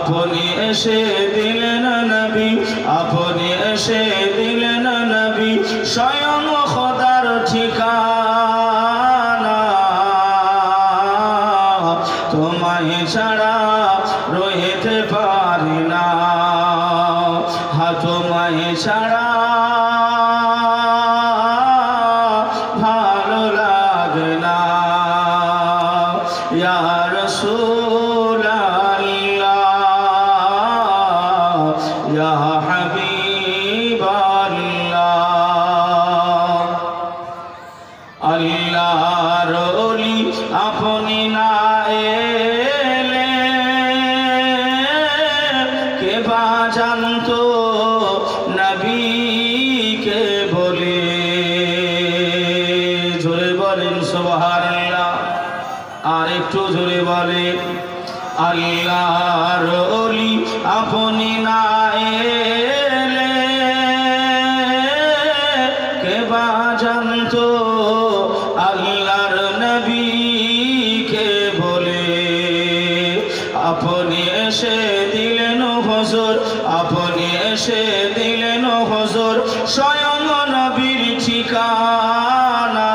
আপনি এসে দিলেন নবী, আপনি এসে দিলেন নবী, স্বয়ং খোদার ঠিকানা। তোমায় ছাড়া রইতে পারি না, হা তোমায় ছাড়া ভালো লাগে না। ইয়া রাসূল আল্লাহ, ইয়া হাবিব আল্লাহ, আল্লাহর ওলি আপনি না এলে কে বা জানতো নবীকে বলে। জোরে বলেন সুবহানাল্লাহ, আর একটু জোরে বলে। আল্লাহর ওলি আপনি না এলে কে বা জানতো আল্লাহর নবীকে বলে। আপনি এসে দিলেন হুজুর, আপনি এসে দিলেন হুজুর, স্বয়ং নবীর ঠিকানা।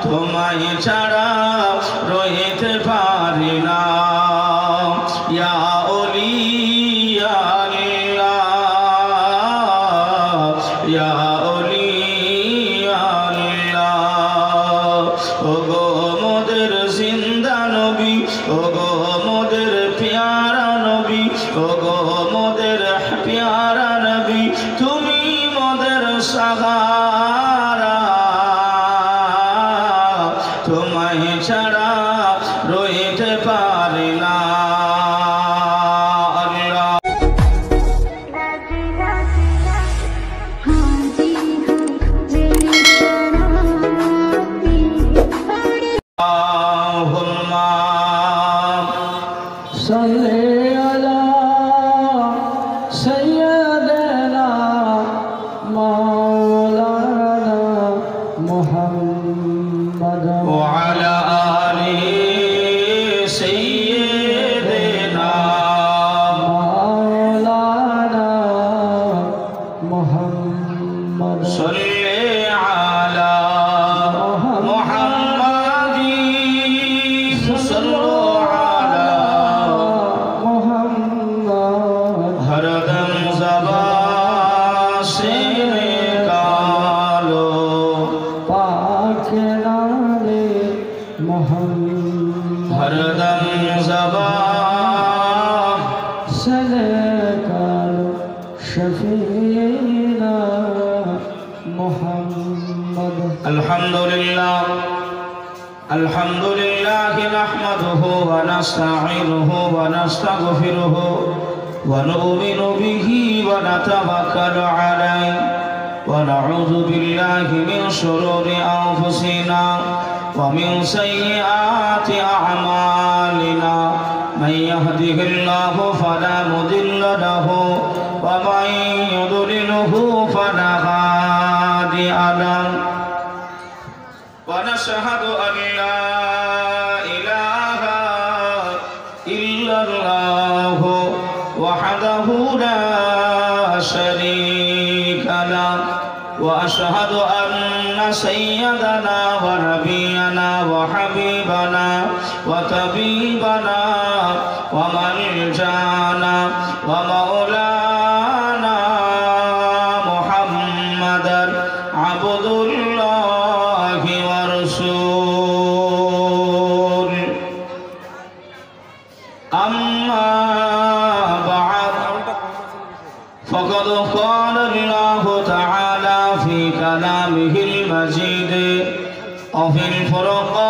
তোমায় ছাড়া রইতে পারি না। ইয়া ওলি আল্লাহ, ইয়া ওলি আল্লাহ, ওগো মোদের জিন্দা নবী, ওগো মোদের প্যারা নবী, ওগো মোদের প্যারা নবী, তুমি মোদের সাহারা। তোমায় ছাড়া রইতে পারি না। আল্লাহুম্মা সাল্লি আলা সাইয়্যিদিনা মাওলানা মুহাম্মদ ওয়া আলা আলি সাইয়্যিদিনা মাওলানা মুহাম্মদ সাল্লি আলা हरदम ज़बान से लेकर शफीना मुहम्मद। अल्हम्दुलिल्लाह, अल्हम्दुलिल्लाह नहमदुहु व नस्तईनुहु व नस्तगफिरुहु व नु'मिनु बिही व नतवक्कलु अलैहि व नऊज़ु बिल्लाहि मिन शुरूरि अनफुसिना ومن سيئات أعمالنا من يهده الله فلا مضل له ومن يضلله فلا هادي له ونشهد أن لا إله إلا الله وحده لا شريك له وأشهد أن سيدنا ونبينا وحبيبنا وطبيبنا وملجانا ومولانا محمدا عبد الله ورسوله أما بعد فقد قال الله تعالى في كلامه المجيد وفي الفرقانه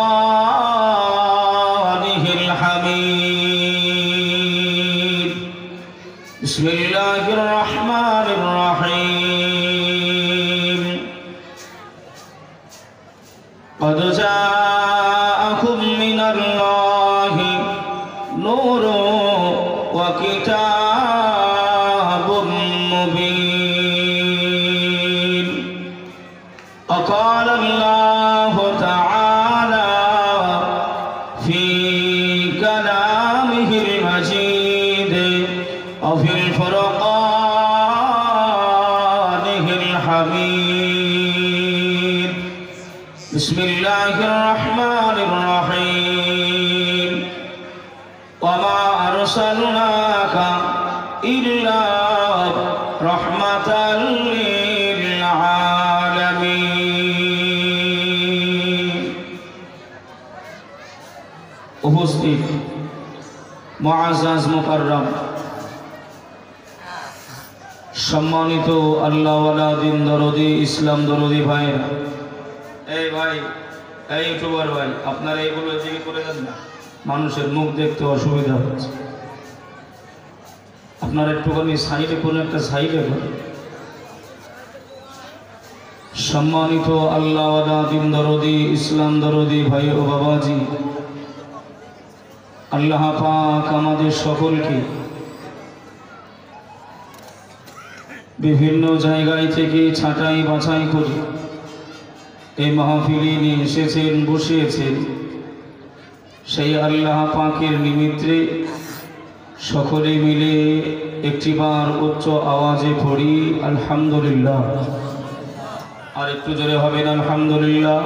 الحميد. بسم الله الرحمن الرحيم. قد جاءكم من الله نور وكتاب مبين. وقال الله تعالى বিসমিল্লাহির রহমানির রহিম ওয়া মা আরসালনাকা ইল্লা রাহমাতাল লিল আলামিন। উপস্থিত মুআজ্জাজ মুকাররম সম্মানিত আল্লাহওয়ালা দিন দরদি ইসলাম দরদি ভাই, এই ভাই, এই ইউটিউবার ভাই, আপনারা এইগুলো এদিকে করে দেন না, মানুষের মুখ দেখতে অসুবিধা হচ্ছে। আপনারা একটুখানি সাইডে কোনো একটা সাইডে করেন। সম্মানিত আল্লাহওয়ালা দিন দরদি ইসলাম দরদি ভাই ও বাবাজি, আল্লাহ পাক আমাদের সকলকে বিভিন্ন জায়গায় থেকে ছাঁটাই বাছাই করে এই মাহফিলে নিয়ে এসেছেন, বসিয়েছেন। সেই আল্লাহ পাকের নিমিত্তে সকলে মিলে একটিবার উচ্চ আওয়াজে পড়ি আলহামদুলিল্লাহ। আর একটু জোরে হবেন আলহামদুলিল্লাহ।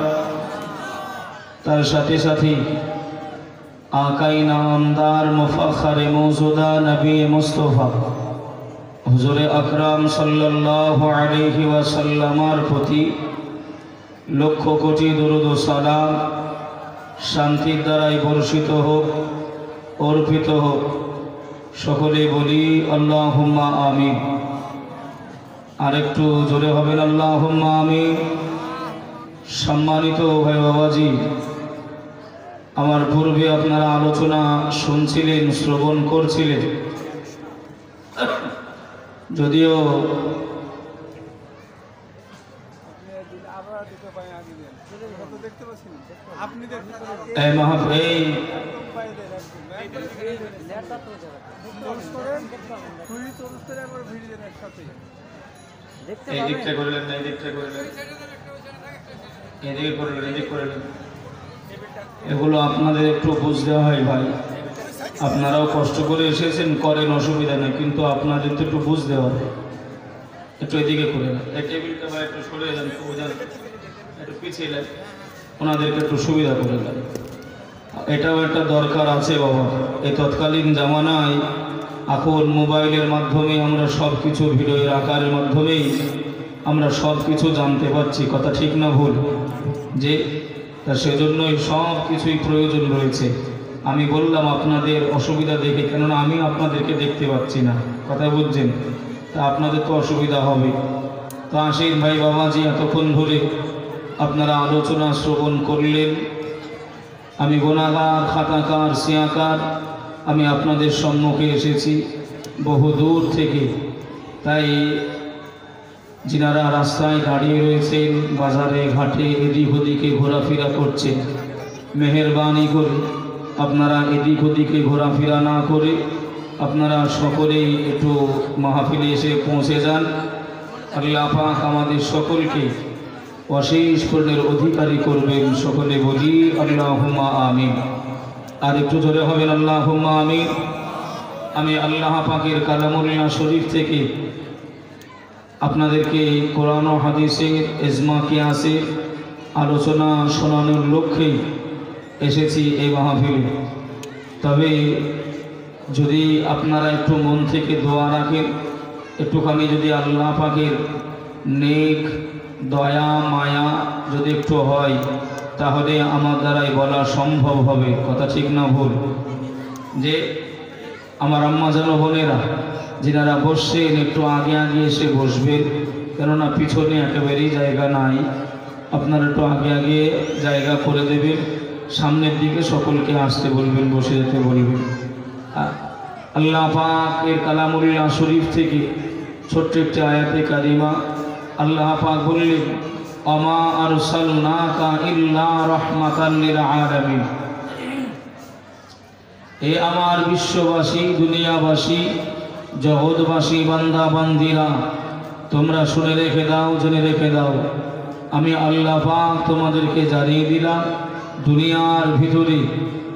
তার সাথে সাথে আকাই নামদার মুফাখরে মৌজুদা নবী মুস্তফা হুজুরে আকরাম সাল্লাল্লাহু আলাইহি ওয়াসাল্লামার প্রতি লক্ষ কোটি দরুদ ও সালাম শান্তির দ্বারাই বর্ষিত হোক, অর্পিত হোক। সকলে বলি আল্লাহুম্মা আমিন। আর একটু জোরে হবেন আল্লাহুম্মা আমিন। সম্মানিত ভাই বাবাজি, আমার পূর্বে আপনারা আলোচনা শুনছিলেন, শ্রবণ করছিলেন। যদিও এগুলো আপনাদের একটু বুঝতে হয় ভাই। আপনারাও কষ্ট করে এসেছেন, করেন, অসুবিধা নেই, কিন্তু আপনাদের তো একটু বুঝতে হবে। একটু এদিকে করে নেন, এই টেবিলটা বা একটু সরে যান, একটু পিছিয়ে নেন, ওনাদেরকে একটু সুবিধা করে দেন। এটাও একটা দরকার আছে বাবা। এই তৎকালীন জামানায় এখন মোবাইলের মাধ্যমে আমরা সব কিছু, ভিডিওর আকারের মাধ্যমেই আমরা সব কিছু জানতে পারছি। কথা ঠিক না ভুল? যে তা সেজন্যই সব কিছুই প্রয়োজন রয়েছে। আমি বললাম আপনাদের অসুবিধা দেখে, কেননা আমি আপনাদেরকে দেখতে পাচ্ছি না, কথা বুঝছেন? তা আপনাদের তো অসুবিধা হবে। তো আসেন ভাই বাবাজি, এতক্ষণ ধরে আপনারা আলোচনা শ্রবণ করলেন। আমি গুনাহগার, খাতাকার, সিয়াকার, আমি আপনাদের সম্মুখে এসেছি বহু দূর থেকে। তাই যিনারা রাস্তায় দাঁড়িয়ে রয়েছেন, বাজারে ঘাটে এদিক ওদিকে ঘোরাফেরা করছেন, মেহেরবানি করে আপনারা এদিক ওদিকে ঘোরাফেরা না করে আপনারা সকলেই একটু মাহফিলে এসে পৌঁছে যান। আল্লাহ পাক আমাদের সকলকে অশেষ পুণ্যের অধিকারী করবেন। সকলে বলি আল্লাহুম্মা আমিন। আর একটু জোরে হবেন আল্লাহুম্মা আমিন। আমি আল্লাহ পাকের কালামুল্লাহ শরীফ থেকে আপনাদেরকে কোরআন ও হাদিসের ইজমা কিয়াসের আলোচনা শোনানোর লক্ষ্যেই এসেছি এই মাহফিলে। তবে যদি আপনারা একটু মন থেকে দোয়া রাখেন, একটুখানি যদি আল্লাহ পাকের নেক দয়া মায়া যদি একটু হয়, তাহলে আমার দ্বারাই বলা সম্ভব হবে। কথা ঠিক না ভুল? যে আমার আম্মা যেন বোনেরা যিনারা বসছেন একটু আগে আগে এসে বসবেন, কেননা পিছনে একেবারেই জায়গা নাই। আপনারা একটু আগে আগে জায়গা করে দেবেন, সামনের দিকে সকলকে আসতে বলবেন, বসে যেতে বলবেন। আল্লাহ পাকের কালামুল্লাহ শরীফ থেকে ছোট্ট একটি আয়াতে কারিমা আল্লাহ পাক বললেন, ওমা আরসালনাকা ইল্লা রাহমাতাল লিল আলামিন। এ আমার বিশ্ববাসী, দুনিয়াবাসী, জগৎবাসী, বান্দা বান্দিরা, তোমরা শুনে রেখে দাও, জেনে রেখে দাও, আমি আল্লাহ পাক তোমাদেরকে জানিয়ে দিলাম, দুনিয়ার ভিতরে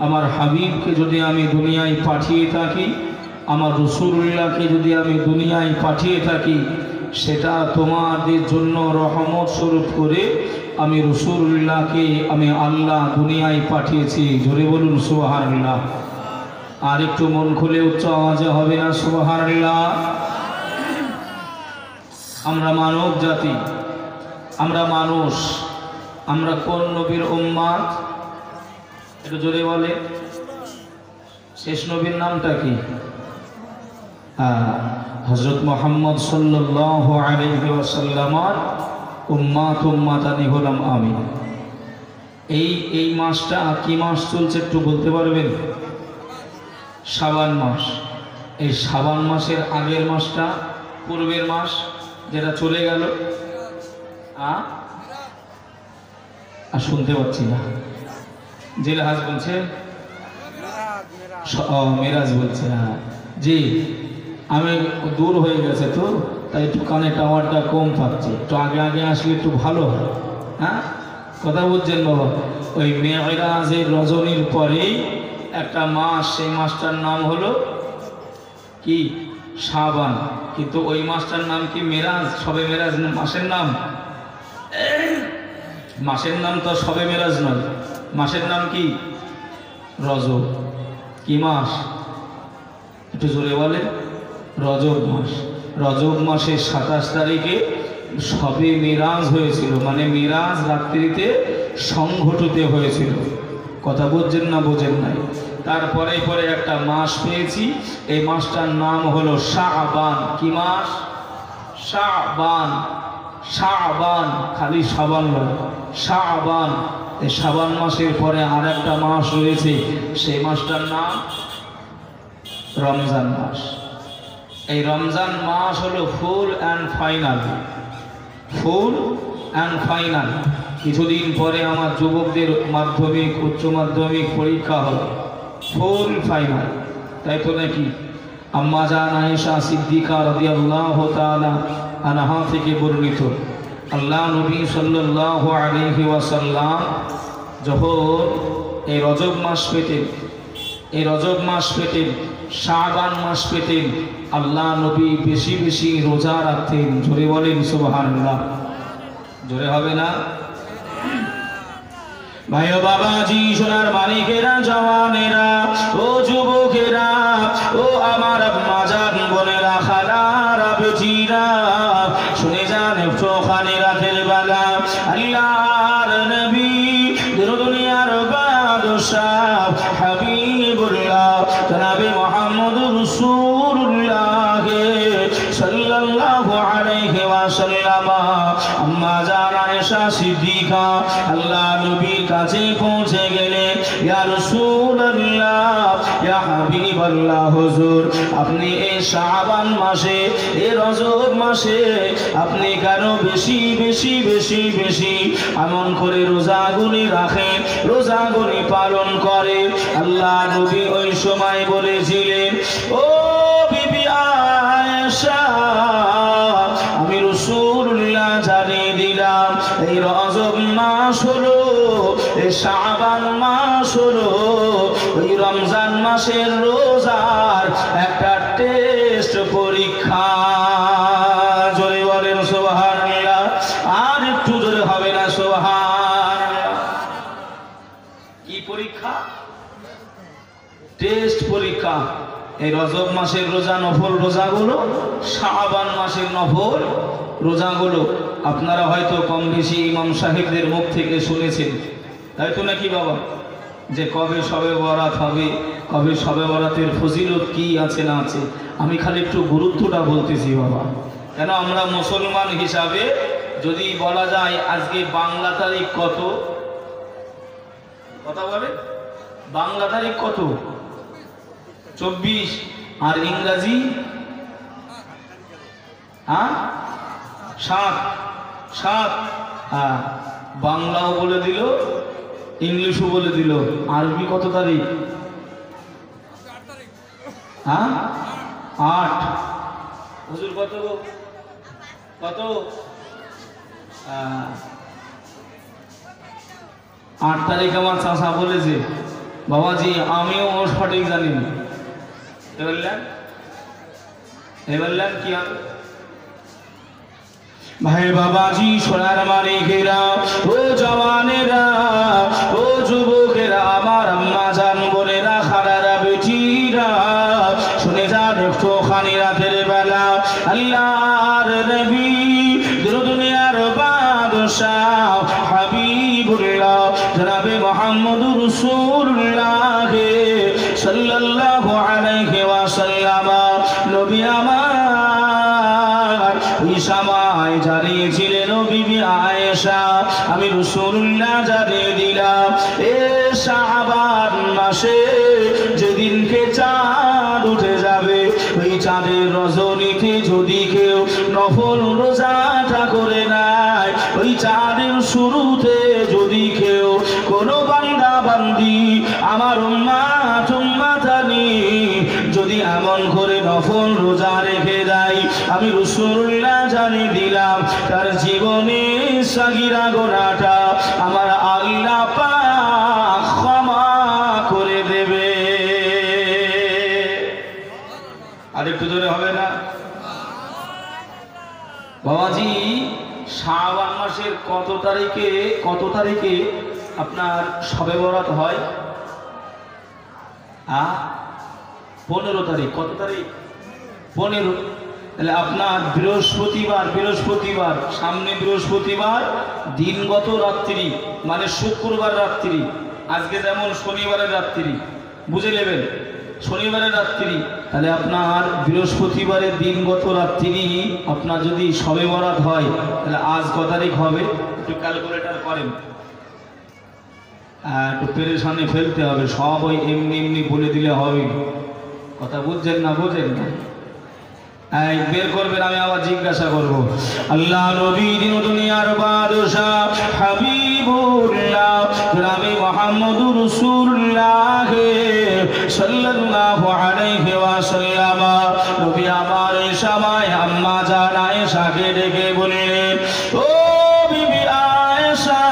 আমার হাবিবকে যদি আমি দুনিয়ায় পাঠিয়ে থাকি, আমার রাসূলুল্লাহকে যদি আমি দুনিয়ায় পাঠিয়ে থাকি, সেটা তোমাদের জন্য রহমত স্বরূপ করে আমি রাসূলুল্লাহকে আমি আল্লাহ দুনিয়ায় পাঠিয়েছি। জোরে বলুন সুবহানাল্লাহ। আর একটু মন খুলে উচ্চ আওয়াজে হবে না সুবহানাল্লাহ? আমরা মানব জাতি, আমরা মানুষ, আমরা কোন নবীর উম্মত? একটু জোরে বলে। শেষ নবীর নামটা কি? হযরত মুহাম্মদ সাল্লাল্লাহু আলাইহি ওয়াসাল্লামের উম্মাতানি হলাম আমি। এই মাসটা কি মাস চলছে একটু বলতে পারবেন? শাবান মাস। এই শাবান মাসের আগের মাসটা, পূর্বের মাস যেটা চলে গেল, আর শুনতে পাচ্ছি না। জিলহাজ বলছে, মেরাজ বলছে। হ্যাঁ জি, আমি দূর হয়ে গেছে তো, তাই একটু কানে টাওয়ারটা কম থাকছে। একটু আগে আগে আসলে একটু ভালো হয়। হ্যাঁ কথা বলছেন বাবা? ওই মেরাজের রজনীর পরেই একটা মাস, সেই মাসটার নাম হলো কি? শাবান। কিন্তু ওই মাসটার নাম কি? মেরাজ। সবে মেরাজ মাসের নাম? মাসের নাম তো সবে মেরাজ নয়। মাসের নাম কি? রজব। কি মাস? একটু জোরে বলে। রজব মাস। রজব মাসের 27 তারিখে সবে মেরাজ হয়েছিল, মানে মেরাজ রাত্রিতে সংঘটিত হয়েছিল। কথা বুঝছেন না বোঝেন নাই? তারপরে পরে একটা মাস পেয়েছি, এই মাসটার নাম হলো শাবান। কি মাস? শাবান। শাবান, খালি শাবান নয়, শাবান। এই শাবান মাসের পরে আর একটা মাস রয়েছে, সেই মাসটার নাম রমজান মাস। এই রমজান মাস হলো full and final. Full and final. কিছুদিন পরে আমার যুবকদের মাধ্যমিক, উচ্চ মাধ্যমিক পরীক্ষা হবে। ফুল ফাইনাল, তাই তো নাকি? আম্মা জান আয়েশা সিদ্দিকা রাদিয়াল্লাহু তাআলা আনহা থেকে বর্ণিত, আল্লাহ নবী সাল্লাল্লাহু আলাইহি ওয়াসাল্লাম যখন এই রজব মাস পেতেন, এই রজব মাস পেতেন, শাবান মাস পেতেন, আল্লাহ নবী বেশি বেশি রোজা রাখতেন। জোরে বলেন সুবহানাল্লাহ। জোরে হবে না? ভাই ও বাবাজি, সোনার মালিকেরা, জওয়ানেরা, ও যুবকেরা, ও আমার আম্মা জান বোনেরা, খালারা, বেটিরা, শুনে যান চোখানে রাতের বেলা আল্লাহর নবী দুনিয়ার বাদশাহ হাবিবুল্লাহ জনাবে মুহাম্মদুর রাসূলুল্লাহ সাল্লাল্লাহু আলাইহি ওয়াসাল্লাম আম্মা জান আয়েশা সিদ্দিকা আল্লাহ নবীর কাছে পৌঁছে গেলেন। ইয়া রাসূলুল্লাহ, ইয়া হাবিবাল্লাহ, হুজুর আপনি এই শাবান মাসে, এই রজব মাসে আপনি কেন বেশি বেশি বেশি বেশি এমন করে রোজাগুলি রাখেন, রোজাগুলি পালন করেন? আল্লাহ নবী ওই সময় বলেছিলেন, ও বিবি আয়েশা, আমি রাসূলুল্লাহ জানিয়ে দিলাম এই রজব মাস হলো, এই শাবান মাস হলো ওই রমজান মাসের রোজার একটা টেস্ট পরীক্ষা। জোরে বলেন সুবহানাল্লাহ। আর একটু জোরে হবে না সুবহানাল্লাহ? কি পরীক্ষা? টেস্ট পরীক্ষা। এই রজব মাসের রোজা, নফল রোজাগুলো, শাবান মাসের নফল রোজাগুলো আপনারা হয়তো কম বেশি ইমাম সাহেবদের মুখ থেকে শুনেছেন, তাই তো নাকি বাবা? যে কবে শবে বরাত হবে, কবে শবে বরাতের ফজিলত কি আছে না আছে। আমি খালি একটু গুরুত্বটা বলতেছি বাবা, কেন আমরা মুসলমান হিসাবে যদি বলা যায় আজকে বাংলা তারিখ কত, কথা বলে বাংলা তারিখ কত? 24। আর ইংরাজি 7। বাংলাও বলে দিল, ইংলিশও বলে দিল। আরবি কত তারিখ? 8। হুজুর কত কত? 8 তারিখ আমার চাচা বলেছে। বাবাজি আমিও সঠিক জানি না। বললেন কি? ভাই বাবাজি সোনার মানিকেরা ও জওয়ানেরা ও যুবকেরা আমার আম্মা জান বোনেরা খালারা বেটিরা শুনে যান একটুখানি রাতের বেলা আল্লাহর নবী দুনিয়ার বাদশাহ হাবিবুল্লাহ জনাবে মুহাম্মদুর রাসূলুল্লাহ সাল্লাল্লাহু আলাইহি ওয়াসাল্লাম নবী আমার ওই সময় জানিয়েছিলেন বিবি আয়েশা আমি রাসূলুল্লাহ জানিয়ে দিলাম এ শাবান মাসে যেদিনকে চাঁদ উঠে যাবে ওই চাঁদের রজনীতে যদি কেউ নফল রোজাটা করে নেয় ওই চাঁদের শুরুতে যদি কেউ কোনো বান্দা বান্দি আমার উম্মাত উম্মাতানি যদি এমন করে নফল রোজা রেখে দেয় আমি রাসূলুল্লাহ জানিয়ে দিলাম তার জীবনে সাগীরা গুনাহটা আমার আল্লাহ পাক ক্ষমা করে দেবে। আরেকটু জোরে হবে না বাবাজি? শাবান মাসের কত তারিখে আপনার শবে বরাত হয়? 15 তারিখ। কত তারিখ? 15। তাহলে আপনার বৃহস্পতিবার সামনে বৃহস্পতিবার দিনগত রাত্রি মানে শুক্রবার রাত্রি, আজকে যেমন শনিবারের রাত্রি, বুঝে নেবেন শনিবারের রাত্রি, তাহলে আপনার বৃহস্পতিবারের দিনগত রাত্রি আপনার যদি শবে বরাত হয় তাহলে আজ কত তারিখ হবে একটু ক্যালকুলেটর করেন। একটু পেরেশানি ফেলতে হবে, সব ওই এমনি বলে দিলে হবে। কথা বুঝছেন না? বোঝেন না? বের করবেন, আমি আবার জিজ্ঞাসা করব। আল্লাহ নবী দুনিয়ার বাদশাহ হাবিবুল্লাহ জনাবে মুহাম্মদুর রাসূলুল্লাহ সাল্লাল্লাহু আলাইহি ওয়াসাল্লাম নবী আমার এই সময় আম্মা জান আয়েশাকে ডেকে বললেন, ও বিবি আয়েশা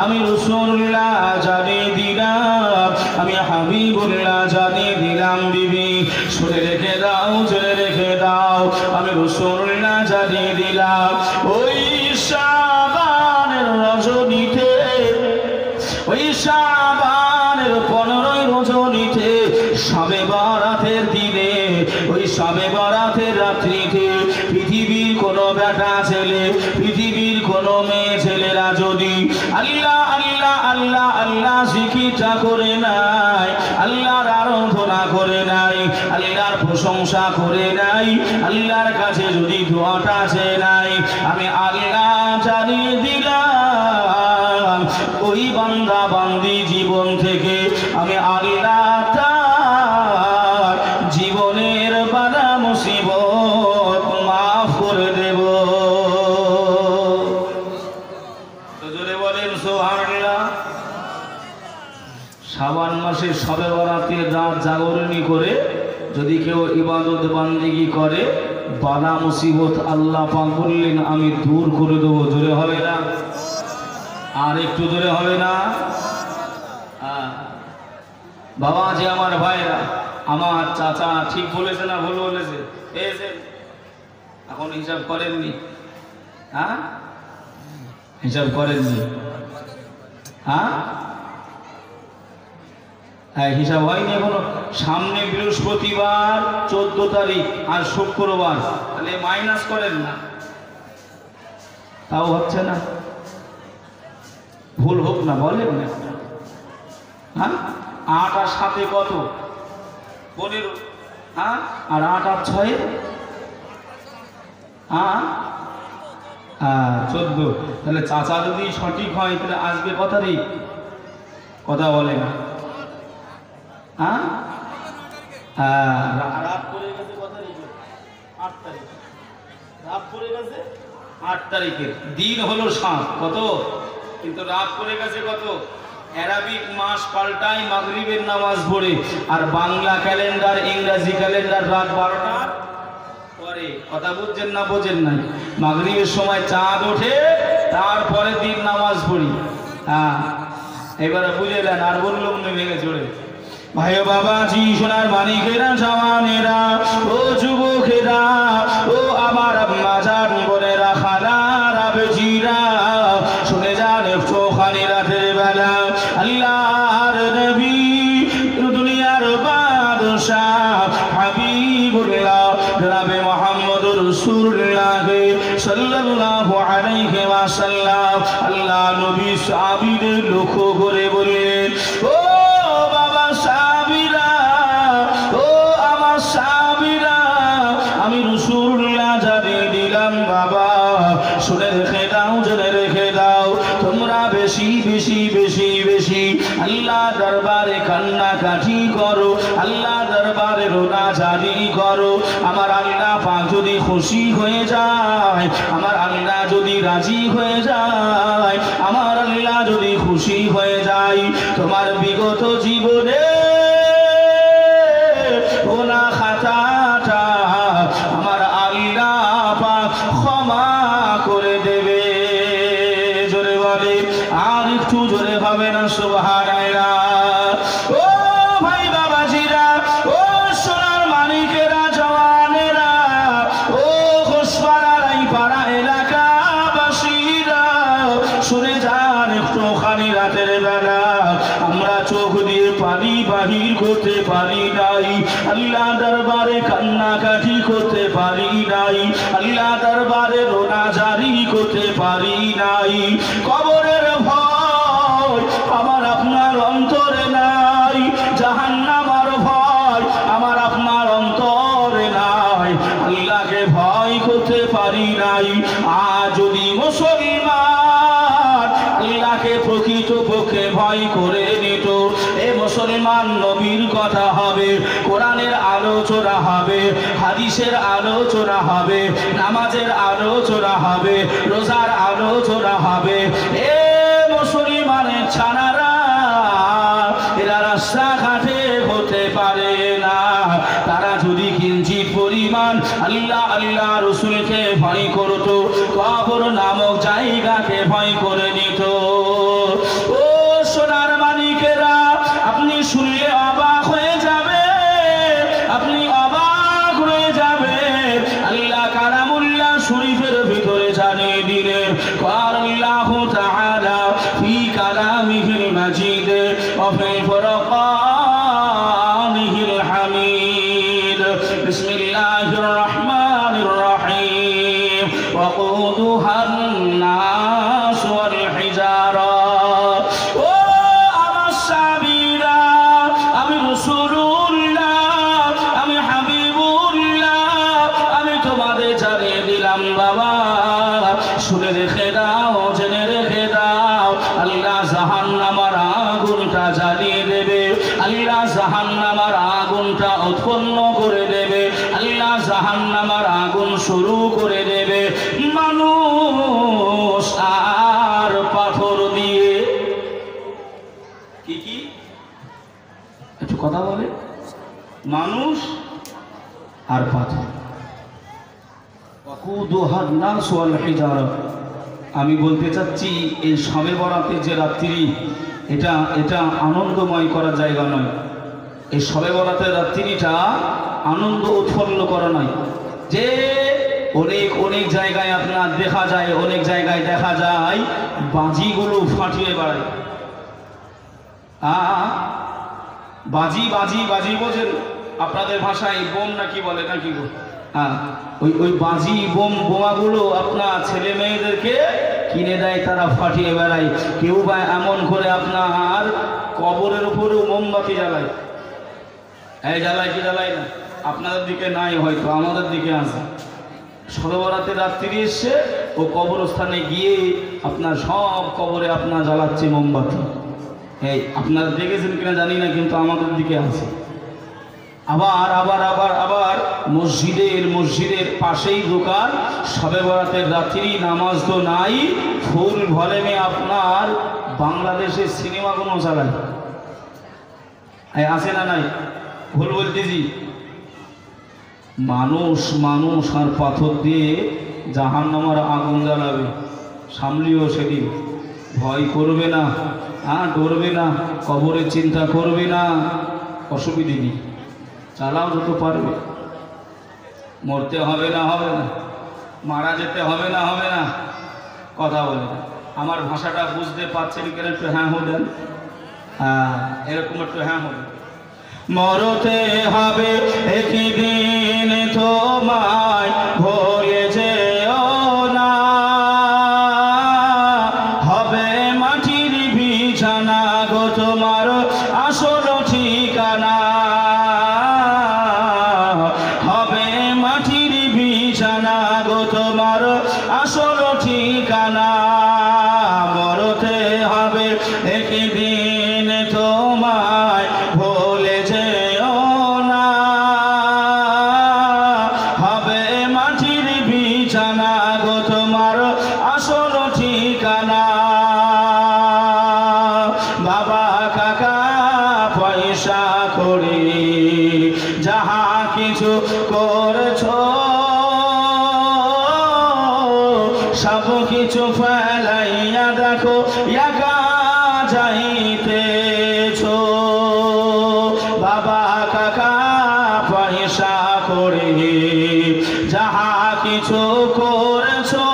আমি রাসূলুল্লাহ জানিয়ে দিলাম, আমি হাবিবুল্লাহ জানিয়ে দিলাম বিবি শুনে রেখে দাও, জেনে রেখে দাও, আমি রাসূলুল্লাহ জানিয়ে দিলাম ওই শাবানের রজনীতে, ওই শাবানের 15 রজনীতে শবে বরাতের দিনে, ওই শবে বরাতের রাত্রিতে পৃথিবীর কোনো বেটা ছেলে, পৃথিবীর কোনো মেয়ে ছেলেরা যদি আল্লাহ আল্লাহ আল্লাহ আল্লাহ জিকিরটা করে নাই, আল্লাহর আরাধনা করে নাই, আল্লাহর প্রশংসা করে নাই, আল্লাহর কাছে যদি দোয়াটা চেয়ে নাই, আমি আল্লাহ জানিয়ে দিলাম ওই বান্দা বান্দি জীবন থেকে আমি আল্লাহ তার জীবনের বাধা মুসিবত মাফ করে দেব। তো জোরে বলেন সুবহানাল্লাহ। শাবান মাসে শবে বরাতের রাত জাগরণী করে যদি কেউ ইবাদত বান্দিগি করে বাধা মুসিবত আল্লাহ পাক বললেন আমি দূর করে দেবো। জোরে হবে না? আর একটু জোরে হবে না? বাবা যে আমার ভাইরা, আমার চাচা ঠিক বলেছে না ভুল বলেছে? এখন হিসাব করেননি? হ্যাঁ, হিসাব করেননি? হ্যাঁ, হিসাব হয়নি এখনো। সামনে বৃহস্পতিবার 14 তারিখ আর শুক্রবার, তাহলে মাইনাস করেন না, তাও হচ্ছে না। ভুল হোক না বলেন না। হ্যাঁ, 8 আর 7 কত? 15। হ্যাঁ, আর 8 আর 6 14। তাহলে চাচা যদি সঠিক হয় তাহলে আজকে কত তারিখ? কথা বলে না। হ্যাঁ, রাত পড়ে গেছে কত তারিখে? 8 তারিখ। রাত পড়ে গেছে 8 তারিখে, দিন হলো 7। কত? কিন্তু রাত পড়ে গেছে কত? আরবিক মাস পাল্টাই মাগরিবের নামাজ পড়ে, আর বাংলা ক্যালেন্ডার ইংরেজি ক্যালেন্ডার রাত 12টার পরে। কথা বুঝছেন না? বোঝেন নাই? মাগরিবের সময় চাঁদ ওঠে, তারপরে দিন নামাজ পড়ি। হ্যাঁ, এবারে বুঝে দেন। আর বললাম না ভেঙে চড়ে। ভাই বাবাজি সোনার মানিকেরা, জওয়ানেরা ও যুবকেরা ও আমার আম্মা জান বোনেরা, সাহাবীদের লক্ষ্য করে বললেন, ও বাবা সাহাবীরা, ও আমার সাহাবীরা, আমি রাসূলুল্লাহ জানিয়ে দিলাম বাবা, শুনে রেখে দাও, জেনে রেখে দাও, তোমরা বেশি বেশি বেশি বেশি আল্লাহ দরবারে কান্নাকাটি করো, আল্লাহ দরবারে রোনাজারি করো। আমার আল্লাহ পাক যদি খুশি হয়ে যায়, আমার আল্লাহ যদি রাজি হয়ে যায়, আমার আল্লাহ যদি খুশি হয়ে যায়, তোমার বিগত জীবনে গোনা খাতাটা আমার আল্লাহ পাক ক্ষমা করে দেবে। জোরে বলে, আর একটু জোরে হবে না সুবহানাল্লাহ। ও ভাই বাবাজিরা, ও সোনার মানিকেরা, জওয়ানেরা, ও ঘোষপাড়ার এই পাড়া এলাকাবাসীরা, শুনে যান একটুখানি রাতের বেলা আমরা চোখ দিয়ে পানি বাহির করতে পারি নাই, আল্লাহ দরবারে কান্নাকাটি করতে পারি নাই, আল্লাহ দরবারে রোনাজারি করতে পারি নাই। কবরের ভয় আমার আপনার অন্তরে নাই, জাহান্নামের ভয় আমার আপনার অন্তরে নাই, আল্লাহকে ভয় করতে পারি নাই। আর যদি মুসলমান আল্লাহকে প্রকৃতপক্ষে ভয় করে নিত, এ মুসলমান নবীর কথা হবে, কোরআনের আলোচনা হবে, হাদিসের আলোচনা হবে, নামাজের আলোচনা হবে, রোজার আলোচনা হবে। এ মুসলমানের ছানারা এরা রাস্তাঘাটে হতে পারে না, তারা যদি কিঞ্চিত পরিমাণ আল্লাহ আল্লাহ রসুলকে ভয় করত, কবর নামক জায়গাকে ভয় করে নিত। ও সোনার মানিকেরা, আপনি শুনলে অবাক হয়ে যাবে, আপনি অবাক হয়ে যাবে। আল্লাহ কালামুল্লাহ শরীফের ভিতরে জানিয়ে দিলেন, আল্লাহু তাআলা ফি কালামিহিল মাজিদ ওয়া ফি ফুরকানিহিল হামিদ। বিসমিল্লাহির রহমানির রহিম। ওয়াকুদুহান নাস ওয়াল হিজারা। ও আমার সাহাবীরা, আমি রাসূলুল্লাহ, আমি হাবিবুল্লাহ, আমি তোমাদের জানিয়ে দিলাম বাবা, শুনে রেখে দাও, জেনে রেখে দাও, আল্লাহ জাহান্নামের আগুনটা জ্বালিয়ে দেবে, আল্লাহ জাহান্নামের আগুনটা উৎপন্ন করে দেবে, আল্লাহ জাহান্নামের আগুন শুরু করে দেবে মানুষ আর পাথর দিয়ে। কি কি একটু কথা বলে, মানুষ আর পাথর। ওয়াকুদুহান নাস ওয়াল হিজারা। আমি বলতে চাচ্ছি এই শবে বরাতের যে রাত্রি, এটা এটা আনন্দময় করার জায়গা নয়। এই শবে বরাতের রাত্রিটা আনন্দ উৎফুল্ল করা নয়। যে অনেক অনেক জায়গায় আপনার দেখা যায়, অনেক জায়গায় দেখা যায় বাজিগুলো ফাটিয়ে বেড়ায়। বাজি বাজি বাজি বোঝেন আপনাদের ভাষায়, বোম নাকি বলে নাকি গো? হ্যাঁ, ওই বাজি বোম বোমাগুলো আপনার ছেলে মেয়েদেরকে কিনে দেয়, তারা ফাটিয়ে বেড়ায়। কেউ বা এমন করে আপনার কবরের উপরেও মোমবাতি জ্বালায়। এই জ্বালায় কি জ্বালায় না? আপনাদের দিকে নাই, হয়তো আমাদের দিকে আছে। শবে বরাতের রাত্রি এসছে, ও কবরস্থানে গিয়ে আপনার সব কবরে আপনার জ্বালাচ্ছে মোমবাতি। এই আপনারা দেখেছেন কিনা জানি না, কিন্তু আমাদের দিকে আছে। আবার আবার আবার আবার মসজিদের পাশেই দোকান। শবে বরাতের রাত্রি নামাজ তো নাই, ফুল ভলিউমে আপনার বাংলাদেশের সিনেমাগুলো চালায়। আছে না নাই? ভুল বলতেছি? মানুষ মানুষ আর পাথর দিয়ে জাহান্নামের আগুন জ্বালাবে। সামলিও সেদিন, ভয় করবে না, ডরবে না, কবরের চিন্তা করবে না, অসুবিধে নেই, চালাও যত পারবে। মরতে হবে না, হবে না, মারা যেতে হবে না, হবে না, কথা বলে। আমার ভাষাটা বুঝতে পারছেন কিনা একটু হ্যাঁ হো দেন। হ্যাঁ, এরকম একটু হ্যাঁ হবে। মরতে হবে একদিন, তোমায় ভুলে যেও না, হবে মাটি আসল ঠিকানা হবে মাটির বিছানা গো তোমার আসল ঠিকানা মরতে হবে একদিন তোমায় ভুলে যেও না হবে মাটির বিছানা গো তোমার আসল ঠিকানা বাবা কাকা পয়সা করে যাহা কিছু করেছো সব কিছু ফেলাইয়া দেখো একা যাইতেছো বাবা কাকা পয়সা করে যাহা কিছু করেছো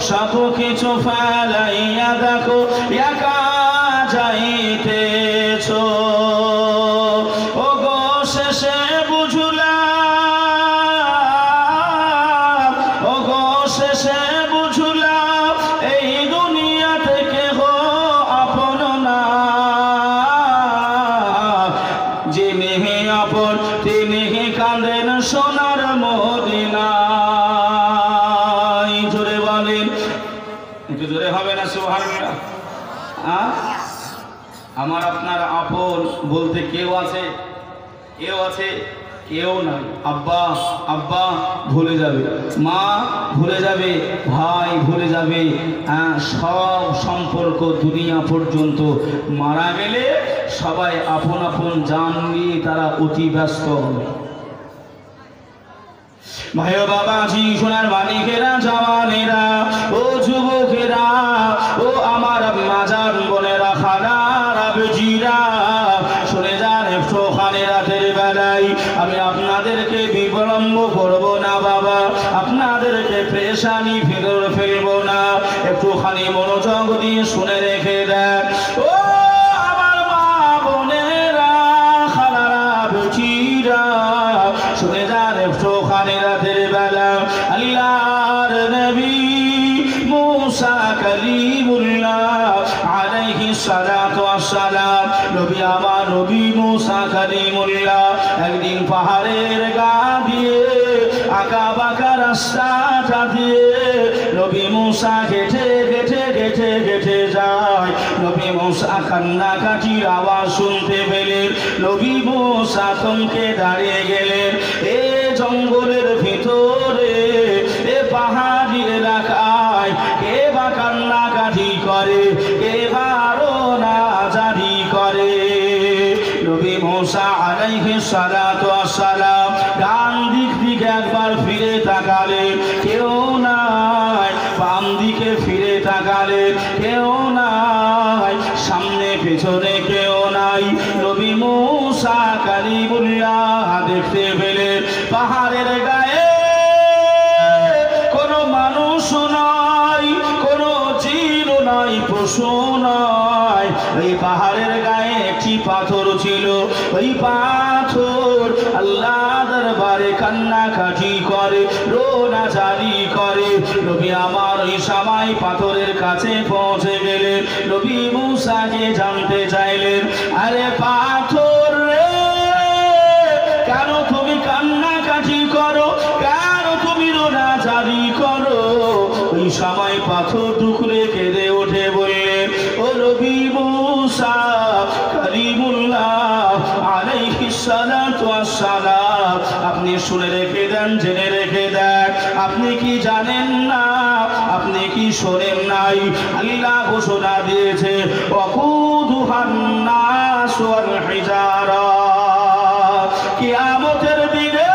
সব কিছু ফেলাইয়া দেখো একা যাইতেছো ও গো শেষে বুঝলাম ও গো শেষে বুঝলাম এই দুনিয়া থেকে হো আপন না যিনি আপন তিনি কাঁদেন সোনার মদিনায় জোরে বলেন একটু জোরে হবে না সুবহানাল্লাহ আমার আপনার আপন বলতে কেউ আছে কেউ আছে কেউ নাই আব্বা আব্বা ভুলে যাবে মা ভুলে যাবে ভাই ভুলে যাবে সব সম্পর্ক দুনিয়া পর্যন্ত মারা গেলে সবাই আপন আপন জান নিয়ে তারা অতি ব্যস্ত হবে ভাই বাবাজি সোনার মানিকেরা জওয়ানেরা ও যুবকেরা ও আমার মাজান বোনেরা খালারা বেজিরা শুনে যান একটুখানি রাতের বেলায় আমি আপনাদেরকে বিলম্ব করব না বাবা আপনাদেরকে পেরেশানি ভিতরে ফেলবো না একটুখানি মনোযোগ দিয়ে শুনে রেখে দেন ও আমার মা বোনেরা খালারা বেজিরা শুনে যান একটুখানি রাতের বেলা আল্লাহর নবী মুসা কালিমুল্লাহ আলাইহিস সালাতু ওয়াস সালাম নবী আমার নবী মুসা কালিমুল্লাহ একদিন পাহাড়ের গা দিয়ে আঁকা বাঁকা রাস্তাটা দিয়ে নবী মুসা হেঁটে হেঁটে হেঁটে হেঁটে যায় নবী মুসা কান্নাকাটির আওয়াজ শুনতে পেলেন নবী মুসা থমকে দাঁড়িয়ে গেলেন এ জঙ্গলের ভিতরে এ পাহাড়ি এলাকায় কে বা কান্নাকাটি করে কে বা রোনাজারি করে নবী মুসা আলাইহিস সালাতু ওয়াস সালাম ডান দিক দিকে একবার ফিরে তাকালেন কেউ নাই বাম দিকে ফিরে তাকালেন কেউ নাই সামনে পেছনে কেউ নাই নবী মুসা কালিমুল্লাহ দেখতে পেলেন পাহাড়ের গায়ে কোনো মানুষ নাই কোনো জিন নাই পশু নাই এই পাহাড়ের গায়ে একটি পাথর ছিল ওই পাথর আল্লাহ দরবারে কান্নাকাটি করে রোনাজারি করে নবী আমার ওই সময় পাথরের কাছে পৌঁছে গেলেন নবী মুসাকে জানতে চাইলেন আরে পাথর রে কেন তুমি কান্নাকাটি করো কেন তুমি রোনাজারি করো ওই সময় পাথর টুকরে কেঁদে ওঠে বললেন ও নবী মুসা কালিমুল্লাহ আলাইহিস সালাতু ওয়াস সালাম আপনি শুনে রেখে দেন জেনে রেখে দেন আপনি কি জানেন না আপনি কি শোনেন নাই আল্লাহ ঘোষণা দিয়েছে ওয়াকুদুহান নাস ওয়াল হিজারা কিয়ামতের দিনে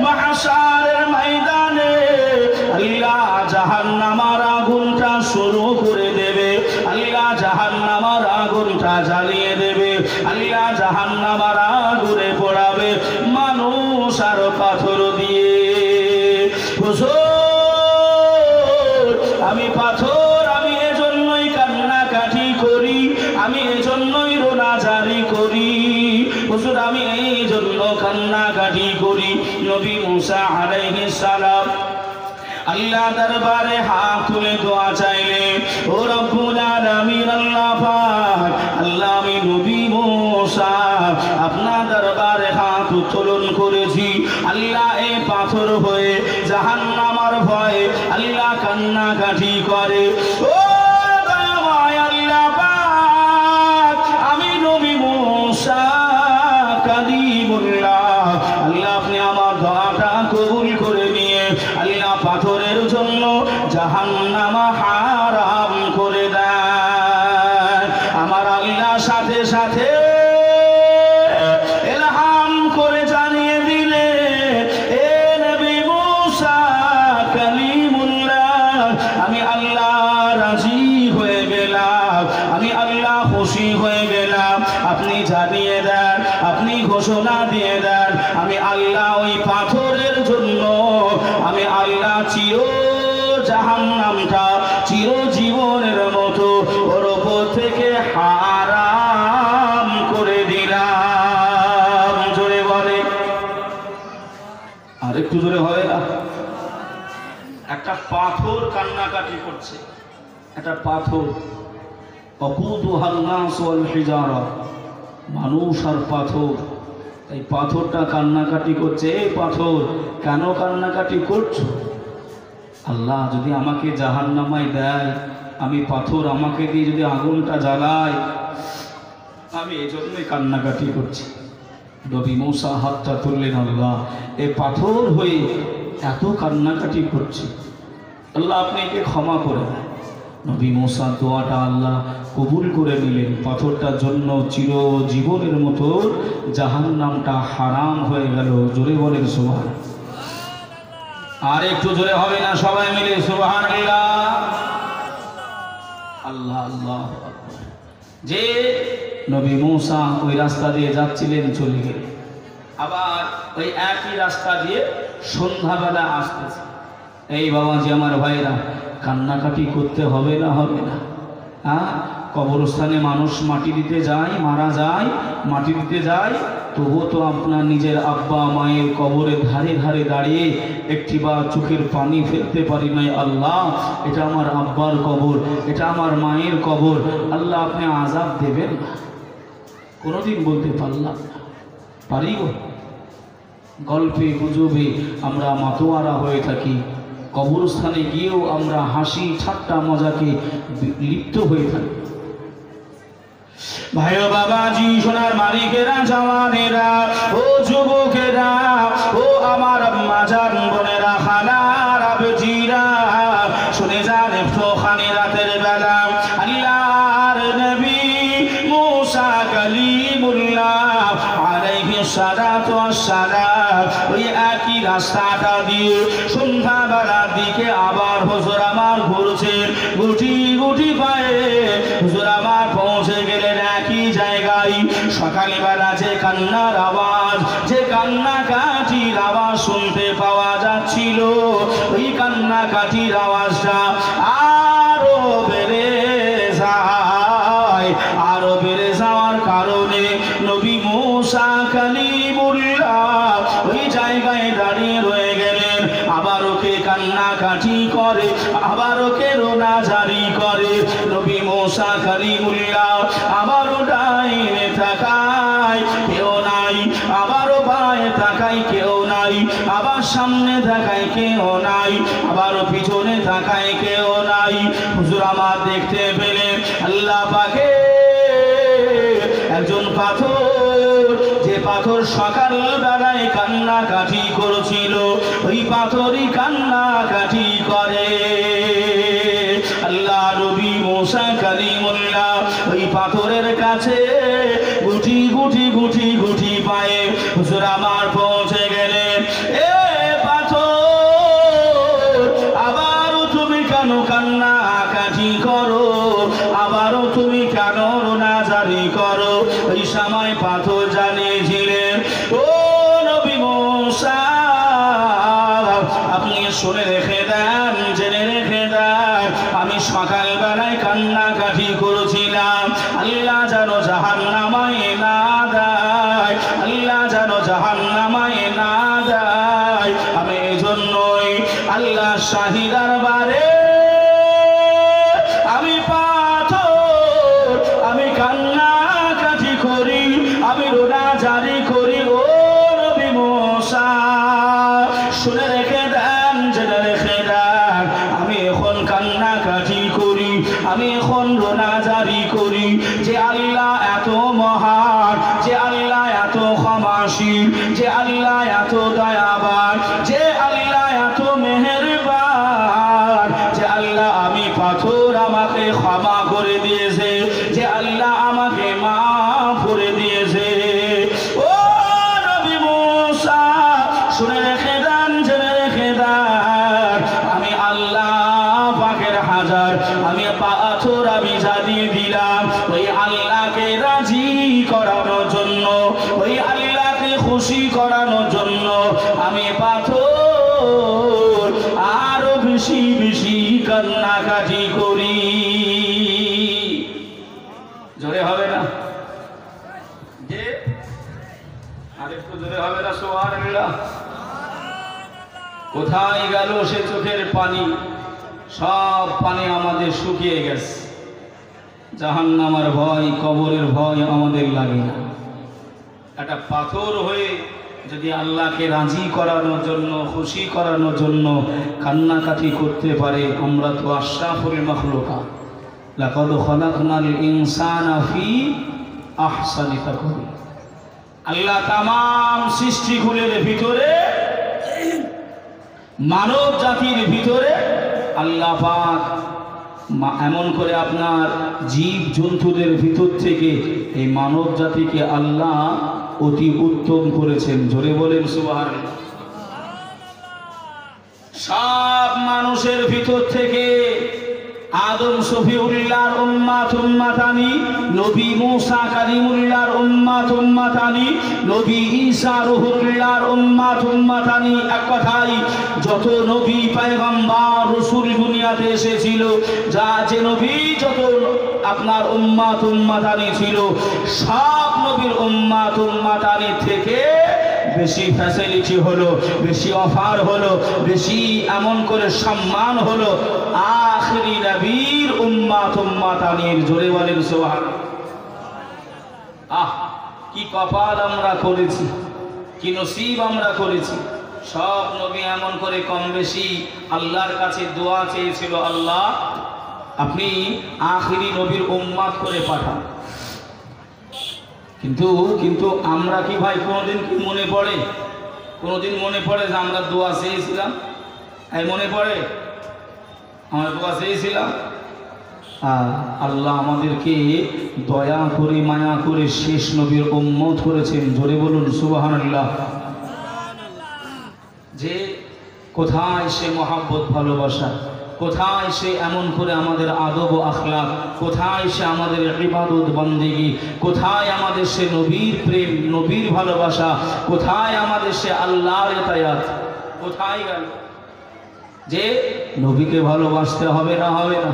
মাহশারের ময়দানে আল্লাহ জাহান্নামের আগুনটা শুরু করে দেবে আল্লাহ জাহান্নামের আগুনটা জ্বালিয়ে দেবে আল্লাহ জাহান্নামের আগুনে পোড়াবে মানুষ আর পাথর দিয়ে আমি পাথর আমি এজন্যই কান্নাকাটি করি আমি এজন্যই রোনাজারি করি হুজুর আমি এই জন্য কান্নাকাটি করি নবী মুসা আলাইহিস সালাম আল্লাহ দরবারে হাত তুলে দোয়া চাইলেন ও রব্বুল আলামিন আল্লাহ উত্তোলন করেছি আল্লাহ এই পাথর হয়ে জাহান্নামের ভয়ে আল্লাহ কান্নাকাটি করে ও দয়াময় আল্লাহ পাক আমি নবী মুসা কালিমুল্লাহ আল্লাহ আপনি আমার দোয়াটা কবুল করে নিয়ে আল্লাহ পাথরের জন্য জাহান্নাম হারাম করে দেন আমার আল্লাহ সাথে সাথে ইলহাম করে জানিয়ে দিলে এ নবী মুসা কালিমুল্লাহ আমি আল্লাহ রাজি হয়ে গেলাম আমি আল্লাহ খুশি হয়ে গেলাম আপনি জানিয়ে দেন আপনি ঘোষণা দিয়ে দেন আমি আল্লাহ ওই পাথরের জন্য আমি আল্লাহ চির জাহান্নামটা চিরজীবনের মতো ওর উপর থেকে হারাম করে দিলাম জোরে বলে আর একটু জোরে হয় না একটা পাথর কান্নাকাটি করছে একটা পাথর অকুদুহান নাস ওয়াল হিজারা মানুষ আর পাথর এই পাথরটা কান্নাকাটি করছে এই পাথর কেন কান্নাকাটি করছো আল্লাহ যদি আমাকে জাহান্নামায় দেয় আমি পাথর আমাকে দিয়ে যদি আগুনটা জ্বালায় আমি এই জন্যই কান্নাকাটি করছি নবী মুসা হাতটা তুললেন আল্লাহ এই পাথর হয়ে এত কান্নাকাটি করছে আল্লাহ আপনি একে ক্ষমা করে দেন নবী মুসার দোয়াটা আল্লাহ কবুল করে নিলেন পাথরটার জন্য চিরজীবনের মতো জাহান্নামটা হারাম হয়ে গেল জোরে বলেন সুবহান আর একটু জোরে হবে না সবাই মিলে সুবহানাল্লাহ আল্লাহ আল্লাহ যে নবী মুসা ওই রাস্তা দিয়ে যাচ্ছিলেন চলে গেলেন আবার ওই একই রাস্তা দিয়ে সন্ধ্যাবেলা আসতেছে এই বাবাজি আমার ভাইরা কান্নাকাটি করতে হবে না হ্যাঁ কবরস্থানে মানুষ মাটি দিতে যায় মারা যায় মাটি দিতে যায় তবুও তো আপনার নিজের আব্বা মায়ের কবরের ধারে ধারে দাঁড়িয়ে একটিবার চোখের পানি ফেলতে পারি নাই আল্লাহ এটা আমার আব্বার কবর এটা আমার মায়ের কবর আল্লাহ আপনি আযাব দেবেন না কোনোদিন বলতে পারলাম না পারিব গল্পে গুজবে আমরা মাতোয়ারা হয়ে থাকি কবরস্থানে গিয়েও আমরা হাসি ঠাট্টা মজাকে লিপ্ত হয়ে থাকি ভাই ও বাবাজি সোনার মালিকেরা জওয়ানেরা ও যুবকেরা ও আমার আম্মা জান বোনেরা খালারা বেটিরা শুনে যান একটুখানি রাতের বেলা আল্লাহর নবী মুসা কালিমুল্লাহ আলাইহিস সালাতু ওয়াস সালাম ওই একই রাস্তাটা দিয়ে সন্ধ্যাবেলার দিকে আবার হুজুর আমার ঘুরছেন গুটি গুটি পায়ে হুজুর আমার পৌঁছে গেলেন একই জায়গায় সকালবেলা যে কান্নার আওয়াজ যে কান্নাকাটির আওয়াজ শুনতে পাওয়া যাচ্ছিল ওই কান্নাকাটির আওয়াজটা আরো বেড়ে যায় আরো বেড়ে যাওয়ার কারণে নবী মুসা কালিমুল্লাহ ওই জায়গায় দাঁড়িয়ে রয়ে গেলেন আবার ওকে কান্নাকাটি করে আবার ওকে রোনা জারি করে নবী মুসা কালিমুল্লাহ আবারও ডাইনে তাকায় কেউ নাই আবারও বাঁয়ে তাকায় কেউ নাই আবার সামনে তাকায় কেউ নাই আবারও পিছনে তাকায় কেউ নাই হুজুর আমার দেখতে পেলেন আল্লাহ পাকে একজন পাথর যে পাথর সকাল বেলায় কান্নাকাটি করেছিল ওই পাথরই কান্নাকাটি করে আল্লাহ নবী মুসা কালিমুল্লাহ ওই পাথরের কাছে গুটি গুটি গুটি গুটি পায়ে হুজুর আমার পৌঁছে গেলেন এ পাথর আবারও তুমি কেন কান্নাকাটি করো আবারও তুমি কেন রোনা জারি করো ওই সময় পাথর জানিয়েছিলেন ও নবী মুসা আপনি শুনে রেখে দেন জেনে রেখে দেন আমি সকালবেলায় কান্নাকাটি করেছিলাম আল্লাহ যেন জাহান্নামায় না দেয় আল্লাহ যেন জাহান্নামায় না দেয় আমি এজন্যই আল্লাহ শাহী দরবারে আমি পাথর আমি কান্নাকাটি করি আমি রোনা জারি করি ও নবী করি যে আল্লাহ এত মহান, যে আল্লাহ এত ক্ষমাশীল, যে আল্লাহ এত দয়াবান, যে আল্লাহ এত মেহেরবান, যে আল্লাহ আমি পাথর আমাকে ক্ষমা করে দিয়েছে, যে আল্লাহ আমাকে মাফ করে দিয়েছে। ও নবী মুসা শুনে রেখে দেন, জেনে রেখে দেন, আমি আল্লাহ পাকের হাজার আমি পাথর আমি জানিয়ে দিলাম ওই আল্লাহকে রাজি করানোর জন্য, ওই আল্লাহকে খুশি করানোর জন্য আমি পাথর আরো বেশি বেশি কান্নাকাটি করি। জোরে হবে না? যে আরেকটু জোরে হবে না? সুবহানাল্লাহ। কোথায় গেল সে চোখের পানি? সব পানি আমাদের শুকিয়ে গেছে। জাহান্নামের ভয়, কবরের ভয় আমাদের লাগে না। একটা পাথর হয়ে যদি আল্লাহকে রাজি করানোর জন্য, খুশি করানোর জন্য কান্নাকাটি করতে পারে, আমরা তো আশরাফুল মাখলুকাত। লাকাদ খালাকনাল ইনসানা ফি আহসানি তাকওয়িম। আল্লাহ তামাম সৃষ্টিকুলের ভিতরে, মানব জাতির ভিতরে আল্লাহ পাক এমন করে আপনার জীব জন্তুদের ভিতর থেকে এই মানব জাতিকে আল্লাহ অতি উত্তম করেছেন। জোরে বলেন সুবহানাল্লাহ। সব মানুষের ভিতর থেকে আদম শফিউল্লাহর উম্মাত উম্মাতানি, নবী মুসা কালিমুল্লাহর উম্মাত উম্মাতানি, নবী ঈসা রূহুল্লাহর উম্মাত উম্মাতানি। এক কথাই যত নবী পয়গম্বর রাসূল দুনিয়াতে এসেছিল, যা যে নবী যত আপনার উম্মাত উম্মাতানি ছিল, সব নবীর উম্মাত উম্মাতানি থেকে বেশি ফ্যাসিলিটি হলো, বেশি অফার হলো, বেশি এমন করে সম্মান হলো আখিরি নবীর উম্মাত উম্মাতানির। জোরে বলেন সুবহানাল্লাহ। আহ কি কপাল আমরা করেছি, কি নসিব আমরা করেছি। সব নবী এমন করে কম বেশি আল্লাহর কাছে দোয়া চেয়েছিল, আল্লাহ আপনি আখিরি নবীর উম্মাত করে পাঠান। কিন্তু আমরা কি ভাই কোনোদিন কি মনে পড়ে, কোনোদিন মনে পড়ে যে আমরা দোয়া চেয়েছিলাম? এই মনে পড়ে আমরা দোয়া চেয়েছিলাম? আল্লাহ আমাদেরকে দয়া করে মায়া করে শেষ নবীর উম্মত করেছেন। জোরে বলুন সুবহানাল্লাহ। যে কোথায় সে মহাব্বত ভালোবাসা, কোথায় সে এমন করে আমাদের আদব ও আখলাক, কোথায় সে আমাদের ইবাদত বন্দেগী, কোথায় আমাদের সে নবীর প্রেম, নবীর ভালোবাসা, কোথায় আমাদের সে আল্লাহর ইতায়াত, কোথায় গেল? যে নবীকে ভালোবাসতে হবে না, হবে না?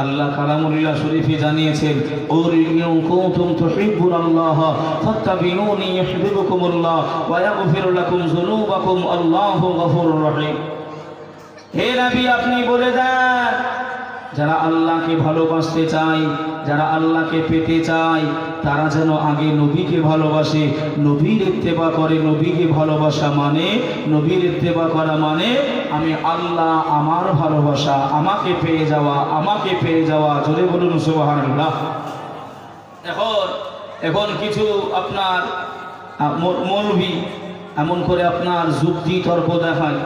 আল্লাহ কালামুল্লাহ শরীফে জানিয়েছেন, কুল ইন কুনতুম তুহিব্বুনাল্লাহ ফাত্তাবিউনি ইউহিব্বুকুমুল্লাহ ওয়া ইয়াগফির লাকুম যুনুবাকুম আল্লাহু গফুরুর রহিম। হে নবী আপনি বলে দেন, যারা আল্লাহকে ভালোবাসতে চায়, যারা আল্লাহকে পেতে চায়, তারা যেন আগে নবীকে ভালোবাসে, নবীর ইত্তেবা করে। নবীকে ভালোবাসা মানে, নবীর ইত্তেবা করা মানে আমি আল্লাহ আমার ভালোবাসা, আমাকে পেয়ে যাওয়া, আমাকে পেয়ে যাওয়া। জোরে বলুন সুবহানাল্লাহ। এখন কিছু আপনার মৌলভী এমন করে আপনার যুক্তি তর্ক দেখায়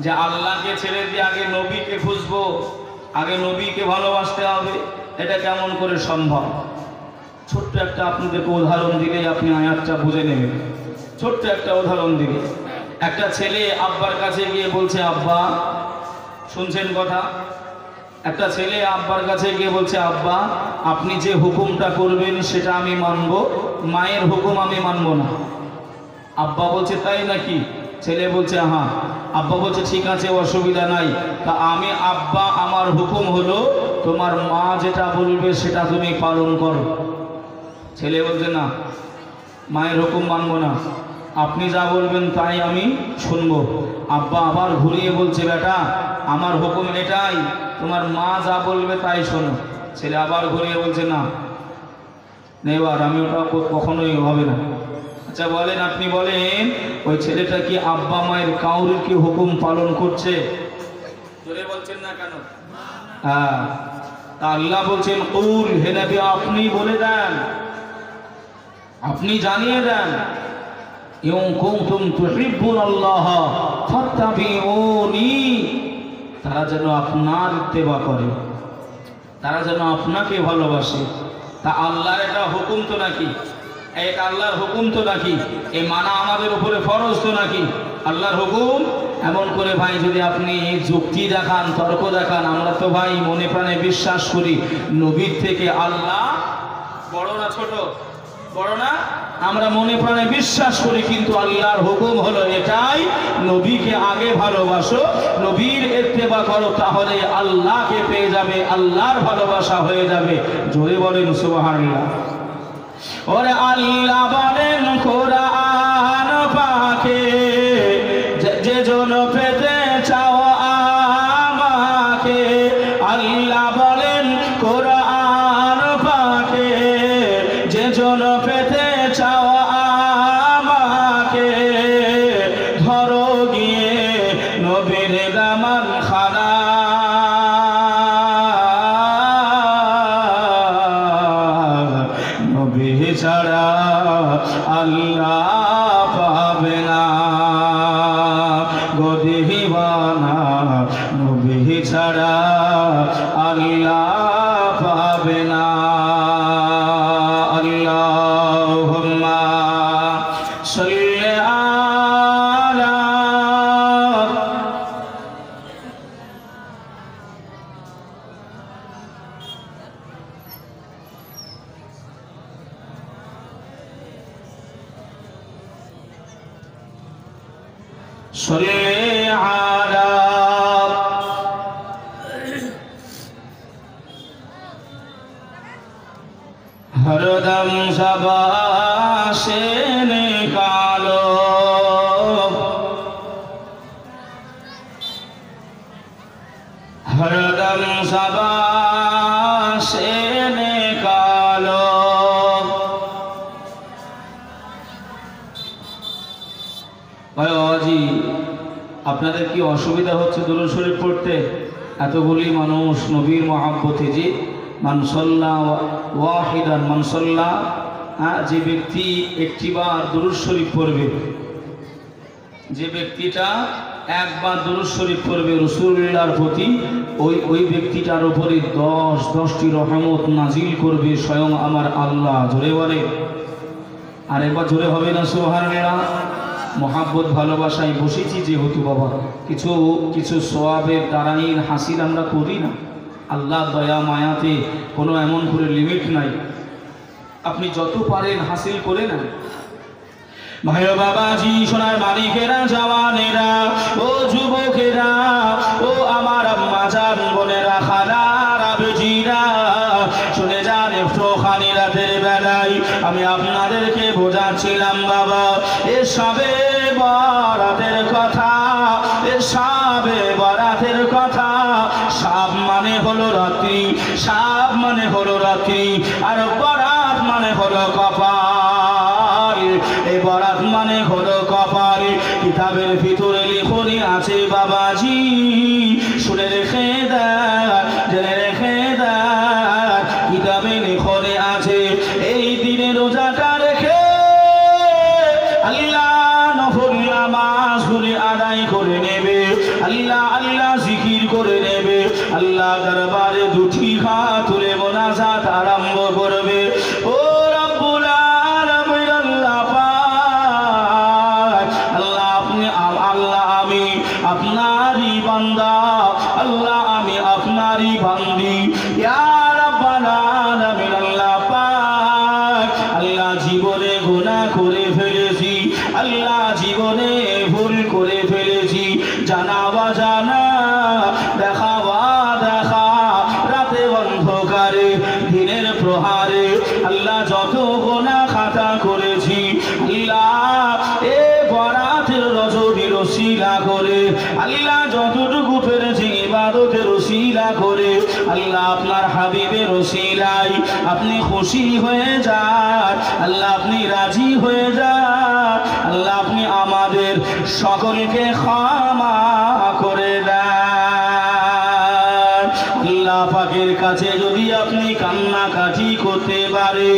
যে আল্লাহকে ছেড়ে দিয়ে আগে নবীকে খুঁজবো, আগে নবীকে ভালোবাসতে হবে। এটা কেমন করে সম্ভব? ছোট্ট একটা আপনাদেরকে উদাহরণ দিলে আপনি আয়াতটা বুঝে নেবেন। ছোট্ট একটা উদাহরণ দিলে, একটা ছেলে আব্বার কাছে গিয়ে বলছে, আব্বা, শুনছেন কথা? একটা ছেলে আব্বার কাছে গিয়ে বলছে, আব্বা আপনি যে হুকুমটা করবেন সেটা আমি মানব, মায়ের হুকুম আমি মানব না। আব্বা বলছে, তাই নাকি? ছেলে বলছে, হ্যাঁ। আব্বা বলছে, ঠিক আছে, অসুবিধা নাই। তা আমি আব্বা, আমার হুকুম হলো তোমার মা যেটা বলবে সেটা তুমি পালন করো। ছেলে বলছে, না, মায়ের হুকুম মানব না, আপনি যা বলবেন তাই আমি শুনবো। আব্বা আবার ঘুরিয়ে বলছে, বেটা আমার হুকুম এটাই, তোমার মা যা বলবে তাই শোনো। ছেলে আবার ঘুরিয়ে বলছে, না নেবার আমি ওটা কখনোই হবে না। আচ্ছা বলেন, আপনি বলেন ওই ছেলেটা কি আব্বা মায়ের কাউরির কি হুকুম পালন করছে? জোরে বলছেন না কেন? হ্যাঁ, আল্লাহ বলছেন কুল, হে নবী আপনি বলে দেন, আপনি জানিয়ে দেন, ইন কুনতুম তুহিব্বুনাল্লাহ ফাত্তাবিউনি, তারা যেন আপনার ইত্তেবা করে, তারা যেন আপনাকে ভালোবাসে। তা আল্লাহর এটা হুকুম তো নাকি, এটা আল্লাহর হুকুম তো নাকি, এই মানা আমাদের উপরে ফরজ তো নাকি আল্লাহর হুকুম। এমন করে ভাই যদি আপনি যুক্তি দেখান, তর্ক দেখান, আমরা তো ভাই মনে প্রাণে বিশ্বাস করি নবীর থেকে আল্লাহ বড় না ছোট, বড় না, আমরা মনে প্রাণে বিশ্বাস করি, কিন্তু আল্লাহর হুকুম হলো এটাই, নবীকে আগে ভালোবাসো, নবীর ইত্তেবা করো, তাহলে আল্লাহকে পেয়ে যাবে, আল্লাহর ভালোবাসা হয়ে যাবে। জোরে বলেন সুবহানাল্লাহ। ওরে আল্লাহ বলেন কোরআন পাকে, যে জন পেতে চাও আমাকে, আল্লাহ বলেন কোরআন পাকে, যে জন পেতে চাও আমাকে, ধরো গিয়ে নবীর দামান খানা, নবী ছাড়া আল্লাহ পাবে না গো দিওয়ানা, নবী ছাড়া আল্লাহ পাবে না। আল্লাহুম্মা সাল্লি আলা صلی علی ہر دم زبان سے نکالو، ہر دم زبان سے نکالو، ভাই আপনাদের কি অসুবিধা হচ্ছে দুরূদ শরীফ পড়তে? এতগুলি মানুষ নবীর মহব্বতে, যে মান সাল্লা ওয়াহিদান, মান সাল্লা, যে ব্যক্তি একটিবার দুরূদ শরীফ পড়বে, যে ব্যক্তিটা একবার দুরূদ শরীফ পড়বে রাসূলুল্লাহর প্রতি, ওই ব্যক্তিটার উপরে 10টি রহমত নাজিল করবে স্বয়ং আমার আল্লাহ। জোরে বলে, আর একবার জোরে হবে না সুবহানাল্লাহ। মহাব্বত ভালোবাসায় বসেছি যেহেতু বাবা, কিছু সওয়াবের দারাইন হাসিল আমরা করি না। আল্লাহ দয়া মায়াতে কোনো এমন করে লিমিট নাই, আপনি যত পারেন হাসিল করে নেন। ভাই বাবাজি, সোনার মালিকেরা, জওয়ানেরা, ও যুবকেরা, ও আমার আম্মা জান বোনেরা, খালারা, বেজিরা, শুনে যান একটুখানি রাতের বেলায় আমি আপনাদেরকে বোঝাচ্ছিলাম বাবা, এসবে বরাতের কথা, এসবে বরাতের কথা। সাব মানে হলো রাত্রি, সাব মানে হলো রাত্রি, আর বরাত মানে হলো কপাল। এই বরাত মানে হলো কপাল। কিতাবের ভিতরে লিখনি আছে বাবাজি, শুনে রেখে দেন, জেনে রেখে দেন, কিতাবে লিখনে আছে এই দিনে রোজাটা রেখে আল্লাহ নফল নামাজগুলি আদায় করে নেবে, আল্লাহ আল্লাহ জিকির করে নেবে, আল্লাহ দরবারে দুটি হাত তুলে মোনাজাত আরম্ভ করবে। ও রব্বুল আলামিন, আল্লাহ পাক, আল্লাহ আপনি, আল্লাহ আমি আপনারই বান্দা, আল্লাহ আমি আপনারই বান্দি, ইয়া রাব্বাল আলামিন। আল্লাহ পাক, আল্লাহ জীবনে গুনাহ করে ফেলেছি, আল্লাহ জীবনে ভুল করে ফেলেছি, জানা বা জানা, দেখা বা দেখা, রাতে অন্ধকারে, দিনের প্রহারে, আল্লাহ যত গুনাহ খাতা করেছি, আল্লাহ এ বরাতের রজনীর ওসিলা করে, আল্লাহ যতটুকু পেরেছি ইবাদতের ওসিলা করে, আল্লাহ আপনার হাবিবের ওসিলায় আপনি খুশি হয়ে যান, আল্লাহ আপনি রাজি হয়ে যান, আল্লাহ আপনি আমাদের সকলকে ক্ষমা করে দেন। আল্লাহ পাকের কাছে যদি করতে পারে,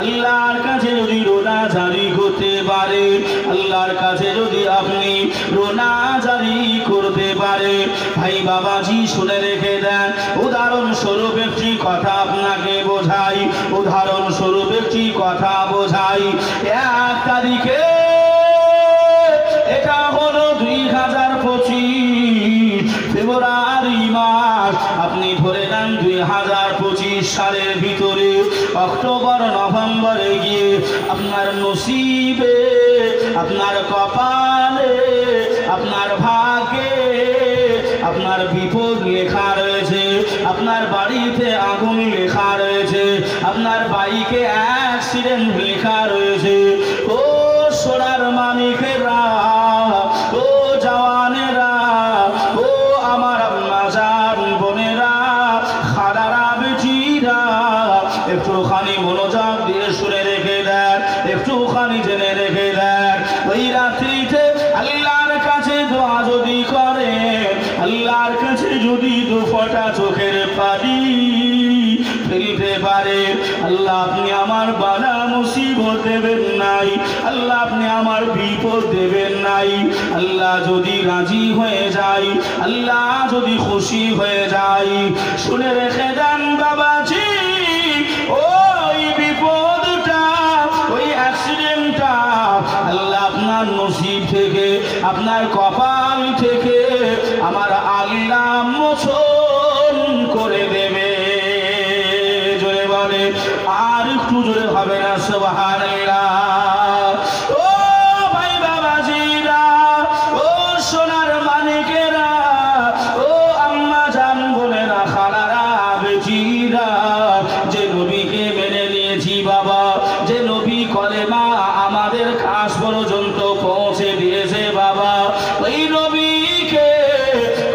আল্লাহর কাছে যদি রোনা জারি করতে পারে, আল্লাহর কাছে যদি আপনি রোনা জারি করতে পারে, ভাই বাবাজি শুনে রেখে দেন। উদাহরণস্বরূপ একটি কথা আপনাকে বোঝাই, উদাহরণস্বরূপ একটি কথা বোঝাই। 1 তারিখে, এটা হলো 2025 ফেব্রুয়ারি মাস, আপনি ধরে নেন 2025 সালের ভিতরে অক্টোবর নভেম্বরে গিয়ে আপনার নসিবে, আপনার কপালে, আপনার ভাগ্যে আপনার বিপদ লেখা রয়েছে, আপনার বাড়িতে আগুন লেখা রয়েছে, আপনার বাইকে অ্যাক্সিডেন্ট লেখা রয়েছে। ও সোনার মানিকেরা, ও জওয়ানেরা, ও আমার আম্মা জান বোনেরা, খালারা বেটিরা, একটুখানি মনোযোগ দিয়ে শুনে রেখে দেন, একটুখানি জেনে রেখে দেন। ওই রাত্রিতে আল্লাহর কাছে দোয়া যদি করে, আল্লাহর কাছে যদি 2 ফোঁটা চোখের পানি ফেলতে পারে, আল্লাহ আপনি আমার বালা মুসিবত দেবেন নাই, আল্লাহ আপনি আমার বিপদ দেবেন নাই। আল্লাহ যদি রাজি হয়ে যায়, আল্লাহ যদি খুশি হয়ে যায়, শুনে রেখে দেন বাবাজি, ওই বিপদটা, ওই অ্যাক্সিডেন্টটা আল্লাহ আপনার নসিব থেকে, আপনার কপাল থেকে আমার আল্লাহ মোচন করে দেবে। জোরে বলে, আর একটু জোরে হবে না সুবহানাল্লাহ। ও ভাই বাবাজিরা, ও সোনার মানিকেরা, ও আম্মা জান বোনেরা, খালারা বেটিরা, যে নবীকে মেনে নিয়েছি বাবা, যে নবী কলেমা আমাদের কাছ পর্যন্ত পৌঁছে দিয়েছে বাবা, ওই নবীকে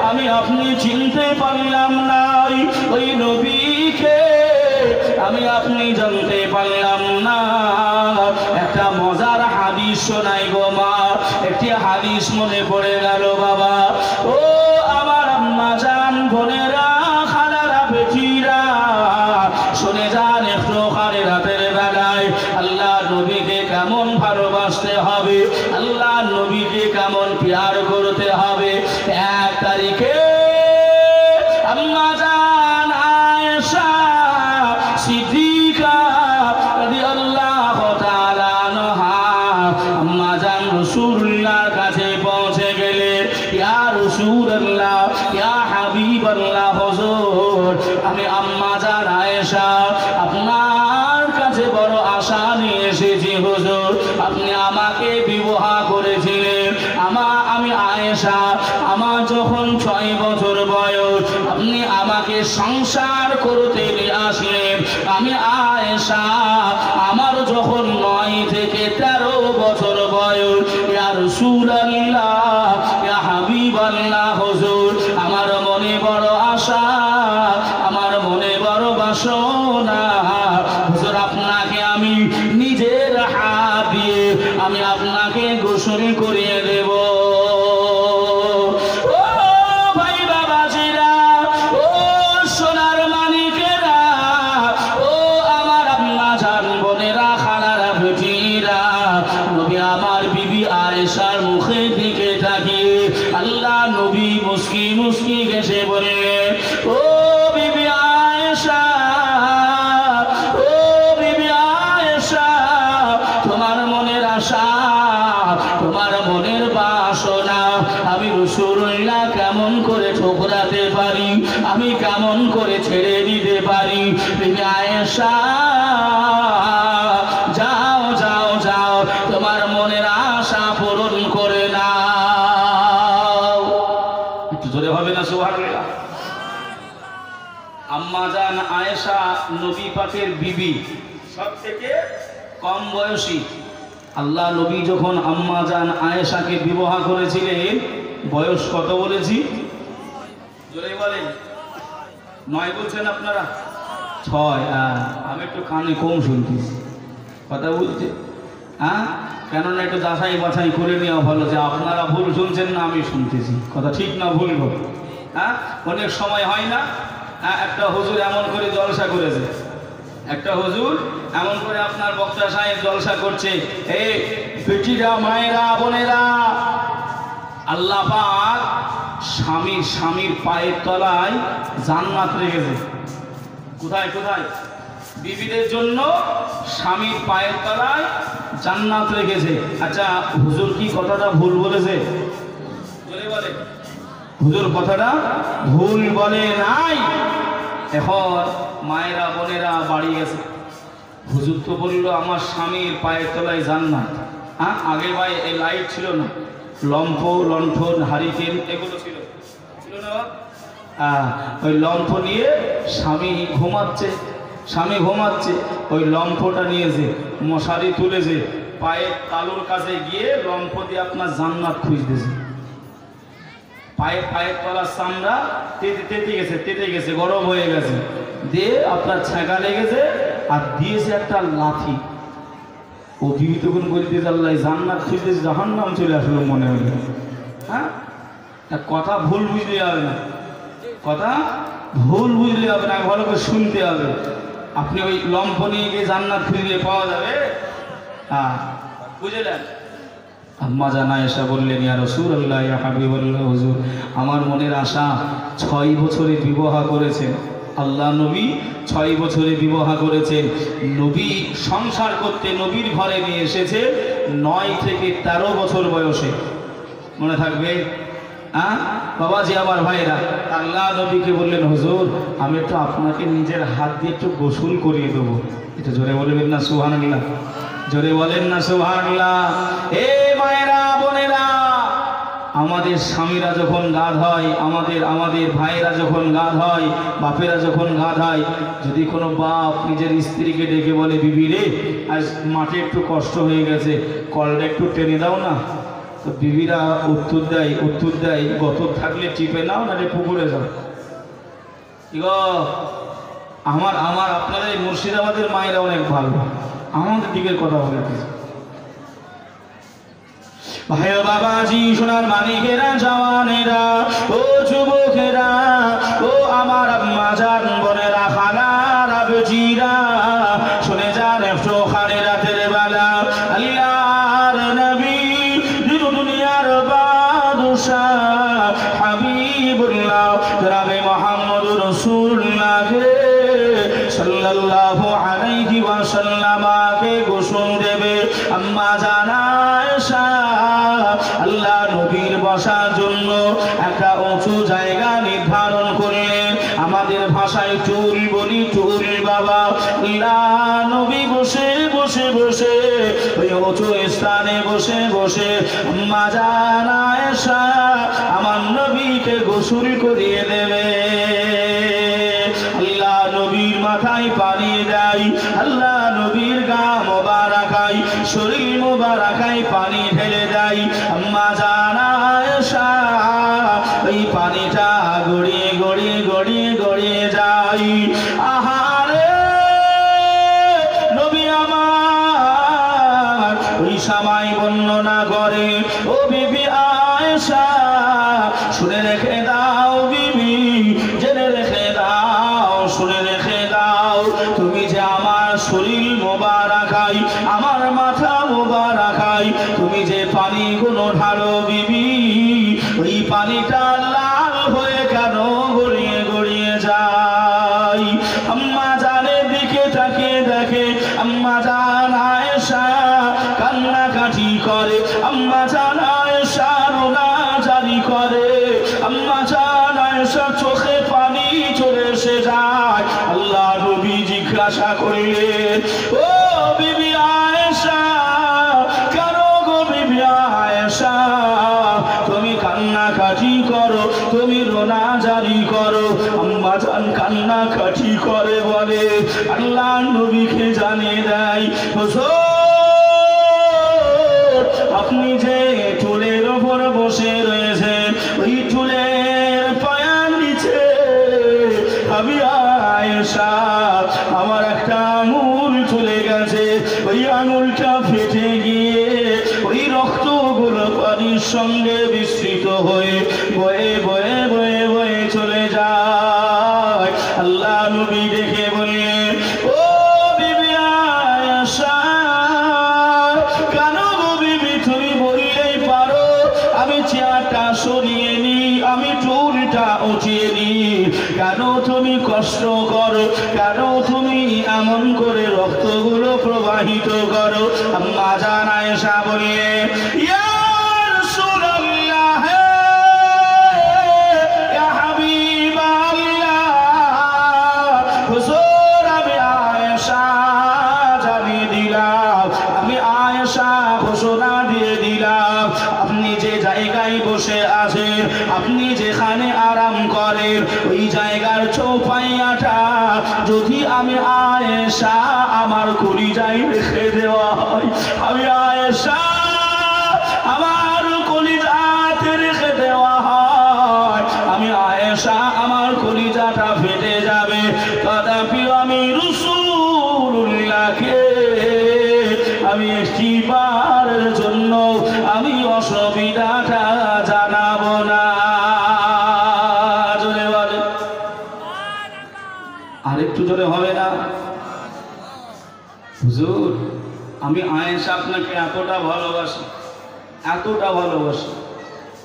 আমি আপনি চিনতে পারলাম নাই, ওই নবীকে আমি আপনি জানতে পারলাম না। একটা মজার হাদিস শোনাই গো মা, একটি হাদিস মনে পড়ে গেল বাবা। ও আমার আম্মা জান বোনেরা, খালারা বেটিরা, শুনে যান একটুখানি রাতের বেলায় আল্লাহ নবীকে কেমন ভালোবাসতে হবে, আল্লাহ নবীকে কেমন প্যার করতে হবে। 1 তারিখে আম্মা জান আয়েশা সিদ্দিকা রাদিয়াল্লাহু তাআলা আনহা আম্মা জান রাসূলুল্লাহর কাছে পৌঁছে গেলেন। ইয়া রাসূলুল্লাহ, ইয়া হাবিবাল্লাহ, হুজুর আমি আম্মা জান আয়েশা আপনার কাছে বড় আশা নিয়ে এসেছি হুজুর। আপনি আমাকে বিবাহ করেছিলেন, আমি আয়েশা, আমার যখন 6 বছর বয়স আপনি আমাকে সংসার করতে নিয়ে আসলেন। আমি আয়েশা, আমার যখন 9 থেকে 13 বছর বয়স, ইয়া রাসূলুল্লাহ, ইয়া হাবিবাল্লাহ, হুজুর আমার মনে বড় আশা, আমার মনে বড় বাসনা হুজুর, আপনাকে আমি নিজের হাত দিয়ে আমি আপনাকে গোসল করিয়ে দেব। ও ভাই বাবাজিরা, ও সোনার মানিকেরা, ও আমার আম্মা জান বোনেরা, খালারা বেটিরা, নবী আমার বিবি আয়েশার মুখের দিকে তাকিয়ে আল্লাহ নবী মুস্কি মুস্কি হেসে বললেন, ও বিবি আয়েশা, ও বিবি আয়েশা, তোমার মনের আশা, তোমার মনের বাসনা আমি রাসূলুল্লাহ কেমন করে ঠোকরাতে পারি, আমি কেমন করে ছেড়ে দিতে পারি। বিবি আয়েশা, যাও যাও যাও, তোমার মনের আশা পূরণ করে নাও। একটু জোরে হবে না সুবহানাল্লাহ। আম্মা জান আয়েশা নবী পাকের বিবি, সবথেকে কম বয়সী। আল্লাহ নবী যখন আম্মা জান আয়েশাকে বিবাহ করেছিলেন, বয়স কত বলেছি? জোরে বলেন। 9 বলছেন আপনারা? 6। আমি একটু কানে কম শুনতেছি কথা বলতে, কেননা একটু যাচাই বাছাই করে নেওয়া ভালো যে আপনারা ভুল শুনছেন না আমি শুনতেছি, কথা ঠিক না ভুল গো। অনেক সময় হয় না, একটা হুজুর এমন করে জলসা করেছে, একটা হুজুর এমন করে আপনার বক্তা সাহেব জলসা করছে, এই বেটিরা, মায়েরা, বোনেরা, আল্লাহ পাক স্বামীর পায়ের তলায় জান্নাত রেখেছে। কোথায় কোথায়? বিবিদের জন্য স্বামীর পায়ের তলায় জান্নাত রেখেছে। আচ্ছা, হুজুর কি কথাটা ভুল বলেছে? বলে হুজুর কথাটা ভুল বলে নাই। এখন মায়েরা, বোনেরা বাড়ি গেছে, হুজুর তো বললো আমার স্বামীর পায়ের তলায় জান্নাত। হ্যাঁ, আগে ভাই এই লাইট ছিল না, লম্ফ, লণ্ঠন, হারিকেন এগুলো ছিল না। ওই লম্ফ নিয়ে স্বামী ঘুমাচ্ছে, ওই লম্ফটা নিয়েছে, মশারি তুলেছে, পায়ের তালুর কাছে গিয়ে লম্ফ দিয়ে আপনার জান্নাত খুঁজতেছে। পায়ের তলার চামড়া তেতে গেছে, গরম হয়ে গেছে, দিয়ে আপনার ছ্যাঁকা লেগেছে, আর দিয়েছে একটা লাথি। ও বিবি তখন বলতেছে আল্লাহ জান্নাত খুঁজতেছে, জাহান্নাম চলে আসলো মনে হলো। হ্যাঁ, কথা ভুল বুঝলে হবে না, কথা ভুল বুঝলে হবে না, ভালো করে শুনতে হবে। আপনি ওই লম্ফ নিয়ে গিয়ে জান্নাত খুঁজলে পাওয়া যাবে? হ্যাঁ, বুঝলেন? আম্মা জানা এসা বললেন, ইয়া রাসূলুল্লাহ, ইয়া হাবিবাল্লাহ, হুজুর আমার মনের আশা 6 বছরে বিবাহ করেছেন আল্লাহ নবী, 6 বছরে বিবাহ করেছেন। নবী সংসার করতে নবীর ঘরে নিয়ে এসেছে 9 থেকে 13 বছর বয়সে। মনে থাকবে? হ্যাঁ বাবাজি, আমার ভাইরা, আল্লাহ নবীকে বললেন, হুজুর আমি একটু আপনাকে নিজের হাত দিয়ে একটু গোসল করিয়ে দেবো। এটা জোরে বলবেন না সুবহানাল্লাহ? জোরে বলেন না সুবহানাল্লাহ? এ মায়েরা, বোনেরা, আমাদের স্বামীরা যখন গা ধয়, আমাদের ভাইয়েরা যখন গা ধয়, বাপেরা যখন গা ধয়, যদি কোনো বাপ নিজের স্ত্রীকে ডেকে বলে, বিবি রে আজ মাঠে একটু কষ্ট হয়ে গেছে, কলটা একটু টেনে দাও না, তো বিবিরা উত্তর দেয় গতর থাকলে টিপে নাও, না পুকুরে যাও। কি গো, আমার আপনাদের এই মুর্শিদাবাদের মায়েরা অনেক ভালো, আমাদের দিকের কথা বলতেছে। ভাই ও বাবাজি, সোনার মানিকেরা, জওয়ানেরা, ও যুবকেরা, ও আমার আম্মা জান, বোনেরা, খালারা, বেটিরা, শুনে যান একটুখানি রাতের বেলা আল্লাহর নবী, দুনিয়ার বাদশাহ হাবিবুল্লাহ জনাবে মুহাম্মদুর রাসূলুল্লাহ সাল্লাল্লাহু আলাইহি ওয়াসাল্লামকে গোসল দেবে। আম্মা জানা আয়েশা আল্লাহ নবীর বসার জন্য একটা উঁচু জায়গা নির্ধারণ করলেন। আমাদের ভাষায় টুল বলি, টুল বাবা। আল্লাহ নবী বসে ওই উঁচু স্থানে বসে আম্মা জানা আয়েশা আমার নবীকে গোসল করিয়ে দেবে। আল্লাহ নবীর মাথায় পানি দেয়, আল্লাহ নবীর গা মোবারকায়, শরীর মোবারকায় পানি ঢেলে দেয়। আম্মা জানা আয়েশা ওই পানিটা গড়িয়ে যায়। আহারে নবী আমার ওই সময় বর্ণনা করে, ও বিবি আয়েশা শুনে রেখে দাও, বিবি জেনে রেখে দাও, শুনে রেখে দাও, তুমি যে আমার শরীর মোবারকায়, আমার মাথা মোবারকায় তুমি যে পানিগুলো ঢালো বিবি, ওই পানিটা লাল হয়ে কেন গড়িয়ে যায়? আম্মা জানের দিকে তাকিয়ে দেখে, আম্মা জান আয়েশা কান্নাকাটি করে, আম্মা জান আয়েশা রোনাজারি করে, আম্মা জান আয়েশা চোখে পানি চলে এসে যায়। আল্লাহ নবী জিজ্ঞাসা করলেন, ও বিবি আয়েশা, কেন গো বিবি আয়েশা তুমি কান্নাকাটি করো, তুমি রোনাজারি করো? আম্মা জান কান্নাকাটি করে বলে, আল্লাহ নবীকে জানিয়ে দেয়, আপনি যে চুলের ওপর বসে রয়েছেন, ওই চুলের পায়ার নিচে আমি আয়েশা আমার একটা আঙুল চলে গেছে, ওই আঙুলটা ফেটে গিয়ে ওই রক্তগুলো পানির সঙ্গে মিশ্রিত হয়ে বয়ে চলে যায়। আল্লাহ নবী দেখে বললেন, ও তুমি কষ্ট করো, কেন তুমি এমন করে রক্তগুলো প্রবাহিত করো? আম্মা জান আয়েশা বললেন, ইয়া রাসূলুল্লাহ, ইয়া হাবিবাল্লাহ, হুজুর আমি আয়েশা জানিয়ে দিলাম, আমি আয়েশা ঘোষণা দিয়ে দিলাম, আপনি যে জায়গায় বসে আছেন, আপনি যেখানে আরাম করেন, ওই জায়গার চৌপাইয়াটা যদি আমি আয়েশা আমার কলিজায় রেখে দেওয়া হয়, আমি আয়েশা আমার কলিজাতে রেখে দেওয়া হয়, আমি আয়েশা আমার কলিজাটা ফেটে যাবে। তথাপি আমি রাসূলুল্লাহকে আমি একটিবারের জন্য আমি অসুবিধাটা জানাবো না। জোরে বলে, আরেকটু জোরে হবে না? হুজুর আমি আয়েশা আপনাকে এতটা ভালোবাসি, এতটা ভালোবাসি,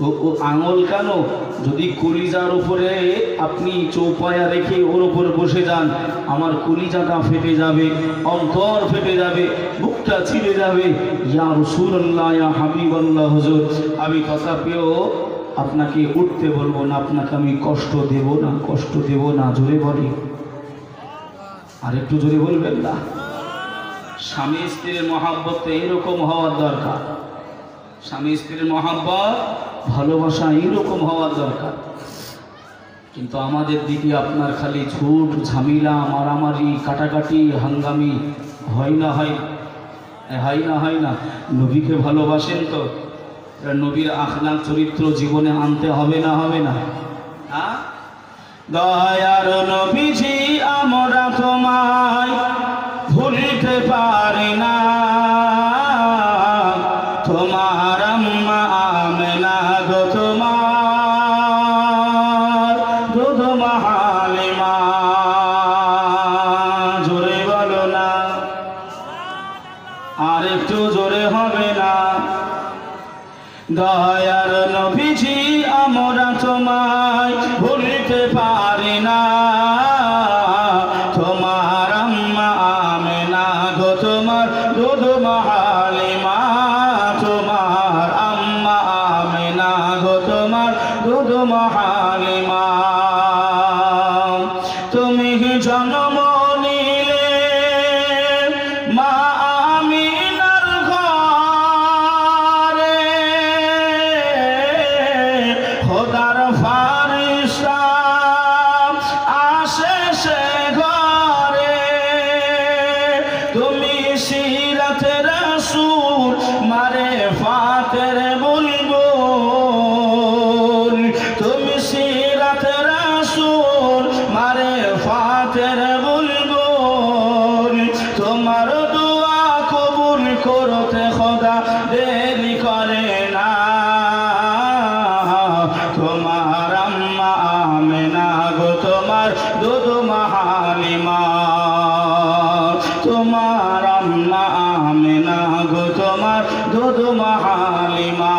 ও আঙুল কেন, যদি কলিজার উপরে আপনি চৌপায়া রেখে ওর উপর বসে যান, আমার কলিজাটা ফেটে যাবে, অন্তর ফেটে যাবে, বুকটা ছিঁড়ে যাবে। ইয়া রাসূলুল্লাহ, ইয়া হাবিবাল্লাহ, হুজুর আমি তথাপিও আপনাকে উঠতে বলবো না, আপনাকে আমি কষ্ট দেব না, কষ্ট দেব না। জোরে বলি, আর একটু জোরে বলবেন না? স্বামী স্ত্রীর মহাব্বত এইরকম হওয়ার দরকার, স্বামী স্ত্রীর মহাব্বত ভালোবাসা এইরকম হওয়ার দরকার। কিন্তু আমাদের দিকে আপনার খালি ঝুট ঝামেলা, মারামারি, কাটাকাটি, হাঙ্গামি হয় না? হয় না? হয় না? নবীকে ভালোবাসেন তো, নবীর আখলাক চরিত্র জীবনে আনতে হবে না? হবে না? হ্যাঁ, দয়ার নবীজি আমরা তোমায় ভুলতে পারি না, তোমার আম্মা আমেনা গো, তোমার দুধ হালিমা। জোরে বলো না, আর একটু জোরে হবে না? দয়ার নবীজি আমরা তোমায় ভুলতে পারি না, তোমার আম্মা আমেনা গো, তোমার দুধ হালিমা, তোমার আম্মা আমেনা গো, তোমার দুধ হালিমা। তুমি জন্ম নিলে মা আমিনার ঘরে, খোদার ফারিস্তা আসে সে ঘরে, তুমি সিরাতে রাসূল মারে ফাতের বুলবুল, তুমি সিরাতে রাসূল মারে ফাতের বুলবুল, তোমার দোয়া কবুল করতে খোদা দেরি করে না, তোমার আম্মা আমেনা গো, তোমার দুধ হালিমা, তোমার আম্মা আমেনা গো, তোমার দুধ হালিমা।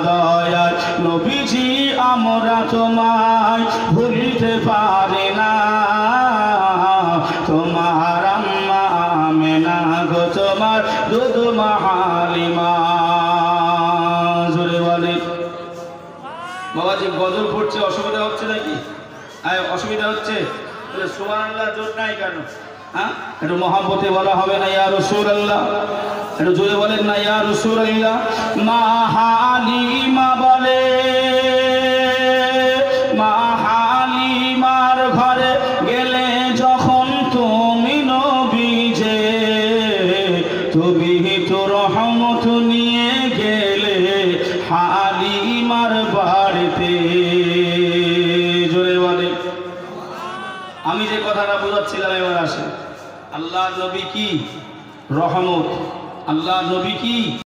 দয়াল নবীজি আমরা তোমায় ভুলতে পারি না, তোমার আম্মা আমেনা গো, তোমার দুধ হালিমা। জোরে বলে বাবাজি, গজল পড়ছে, অসুবিধা হচ্ছে নাকি? অসুবিধা হচ্ছে? সুবহানাল্লাহ জোর নাই কেন? হ্যাঁ, একটু মহাব্বতে বলা হবে না ইয়া রাসূলুল্লাহ? একটু জোরে বলেন না ইয়া রাসূলুল্লাহ? মা হালিমা বলে, মা হালিমার ঘরে গেলে যখন তুমি নবীজে, তুমি তো রহমত নিয়ে গেলে হালিমার বাড়িতে। জোরে বলে, আমি যে কথাটা বোঝাচ্ছিলাম এবার আসে। আল্লাহ নবী কি রহমত, আল্লাহ নবী কি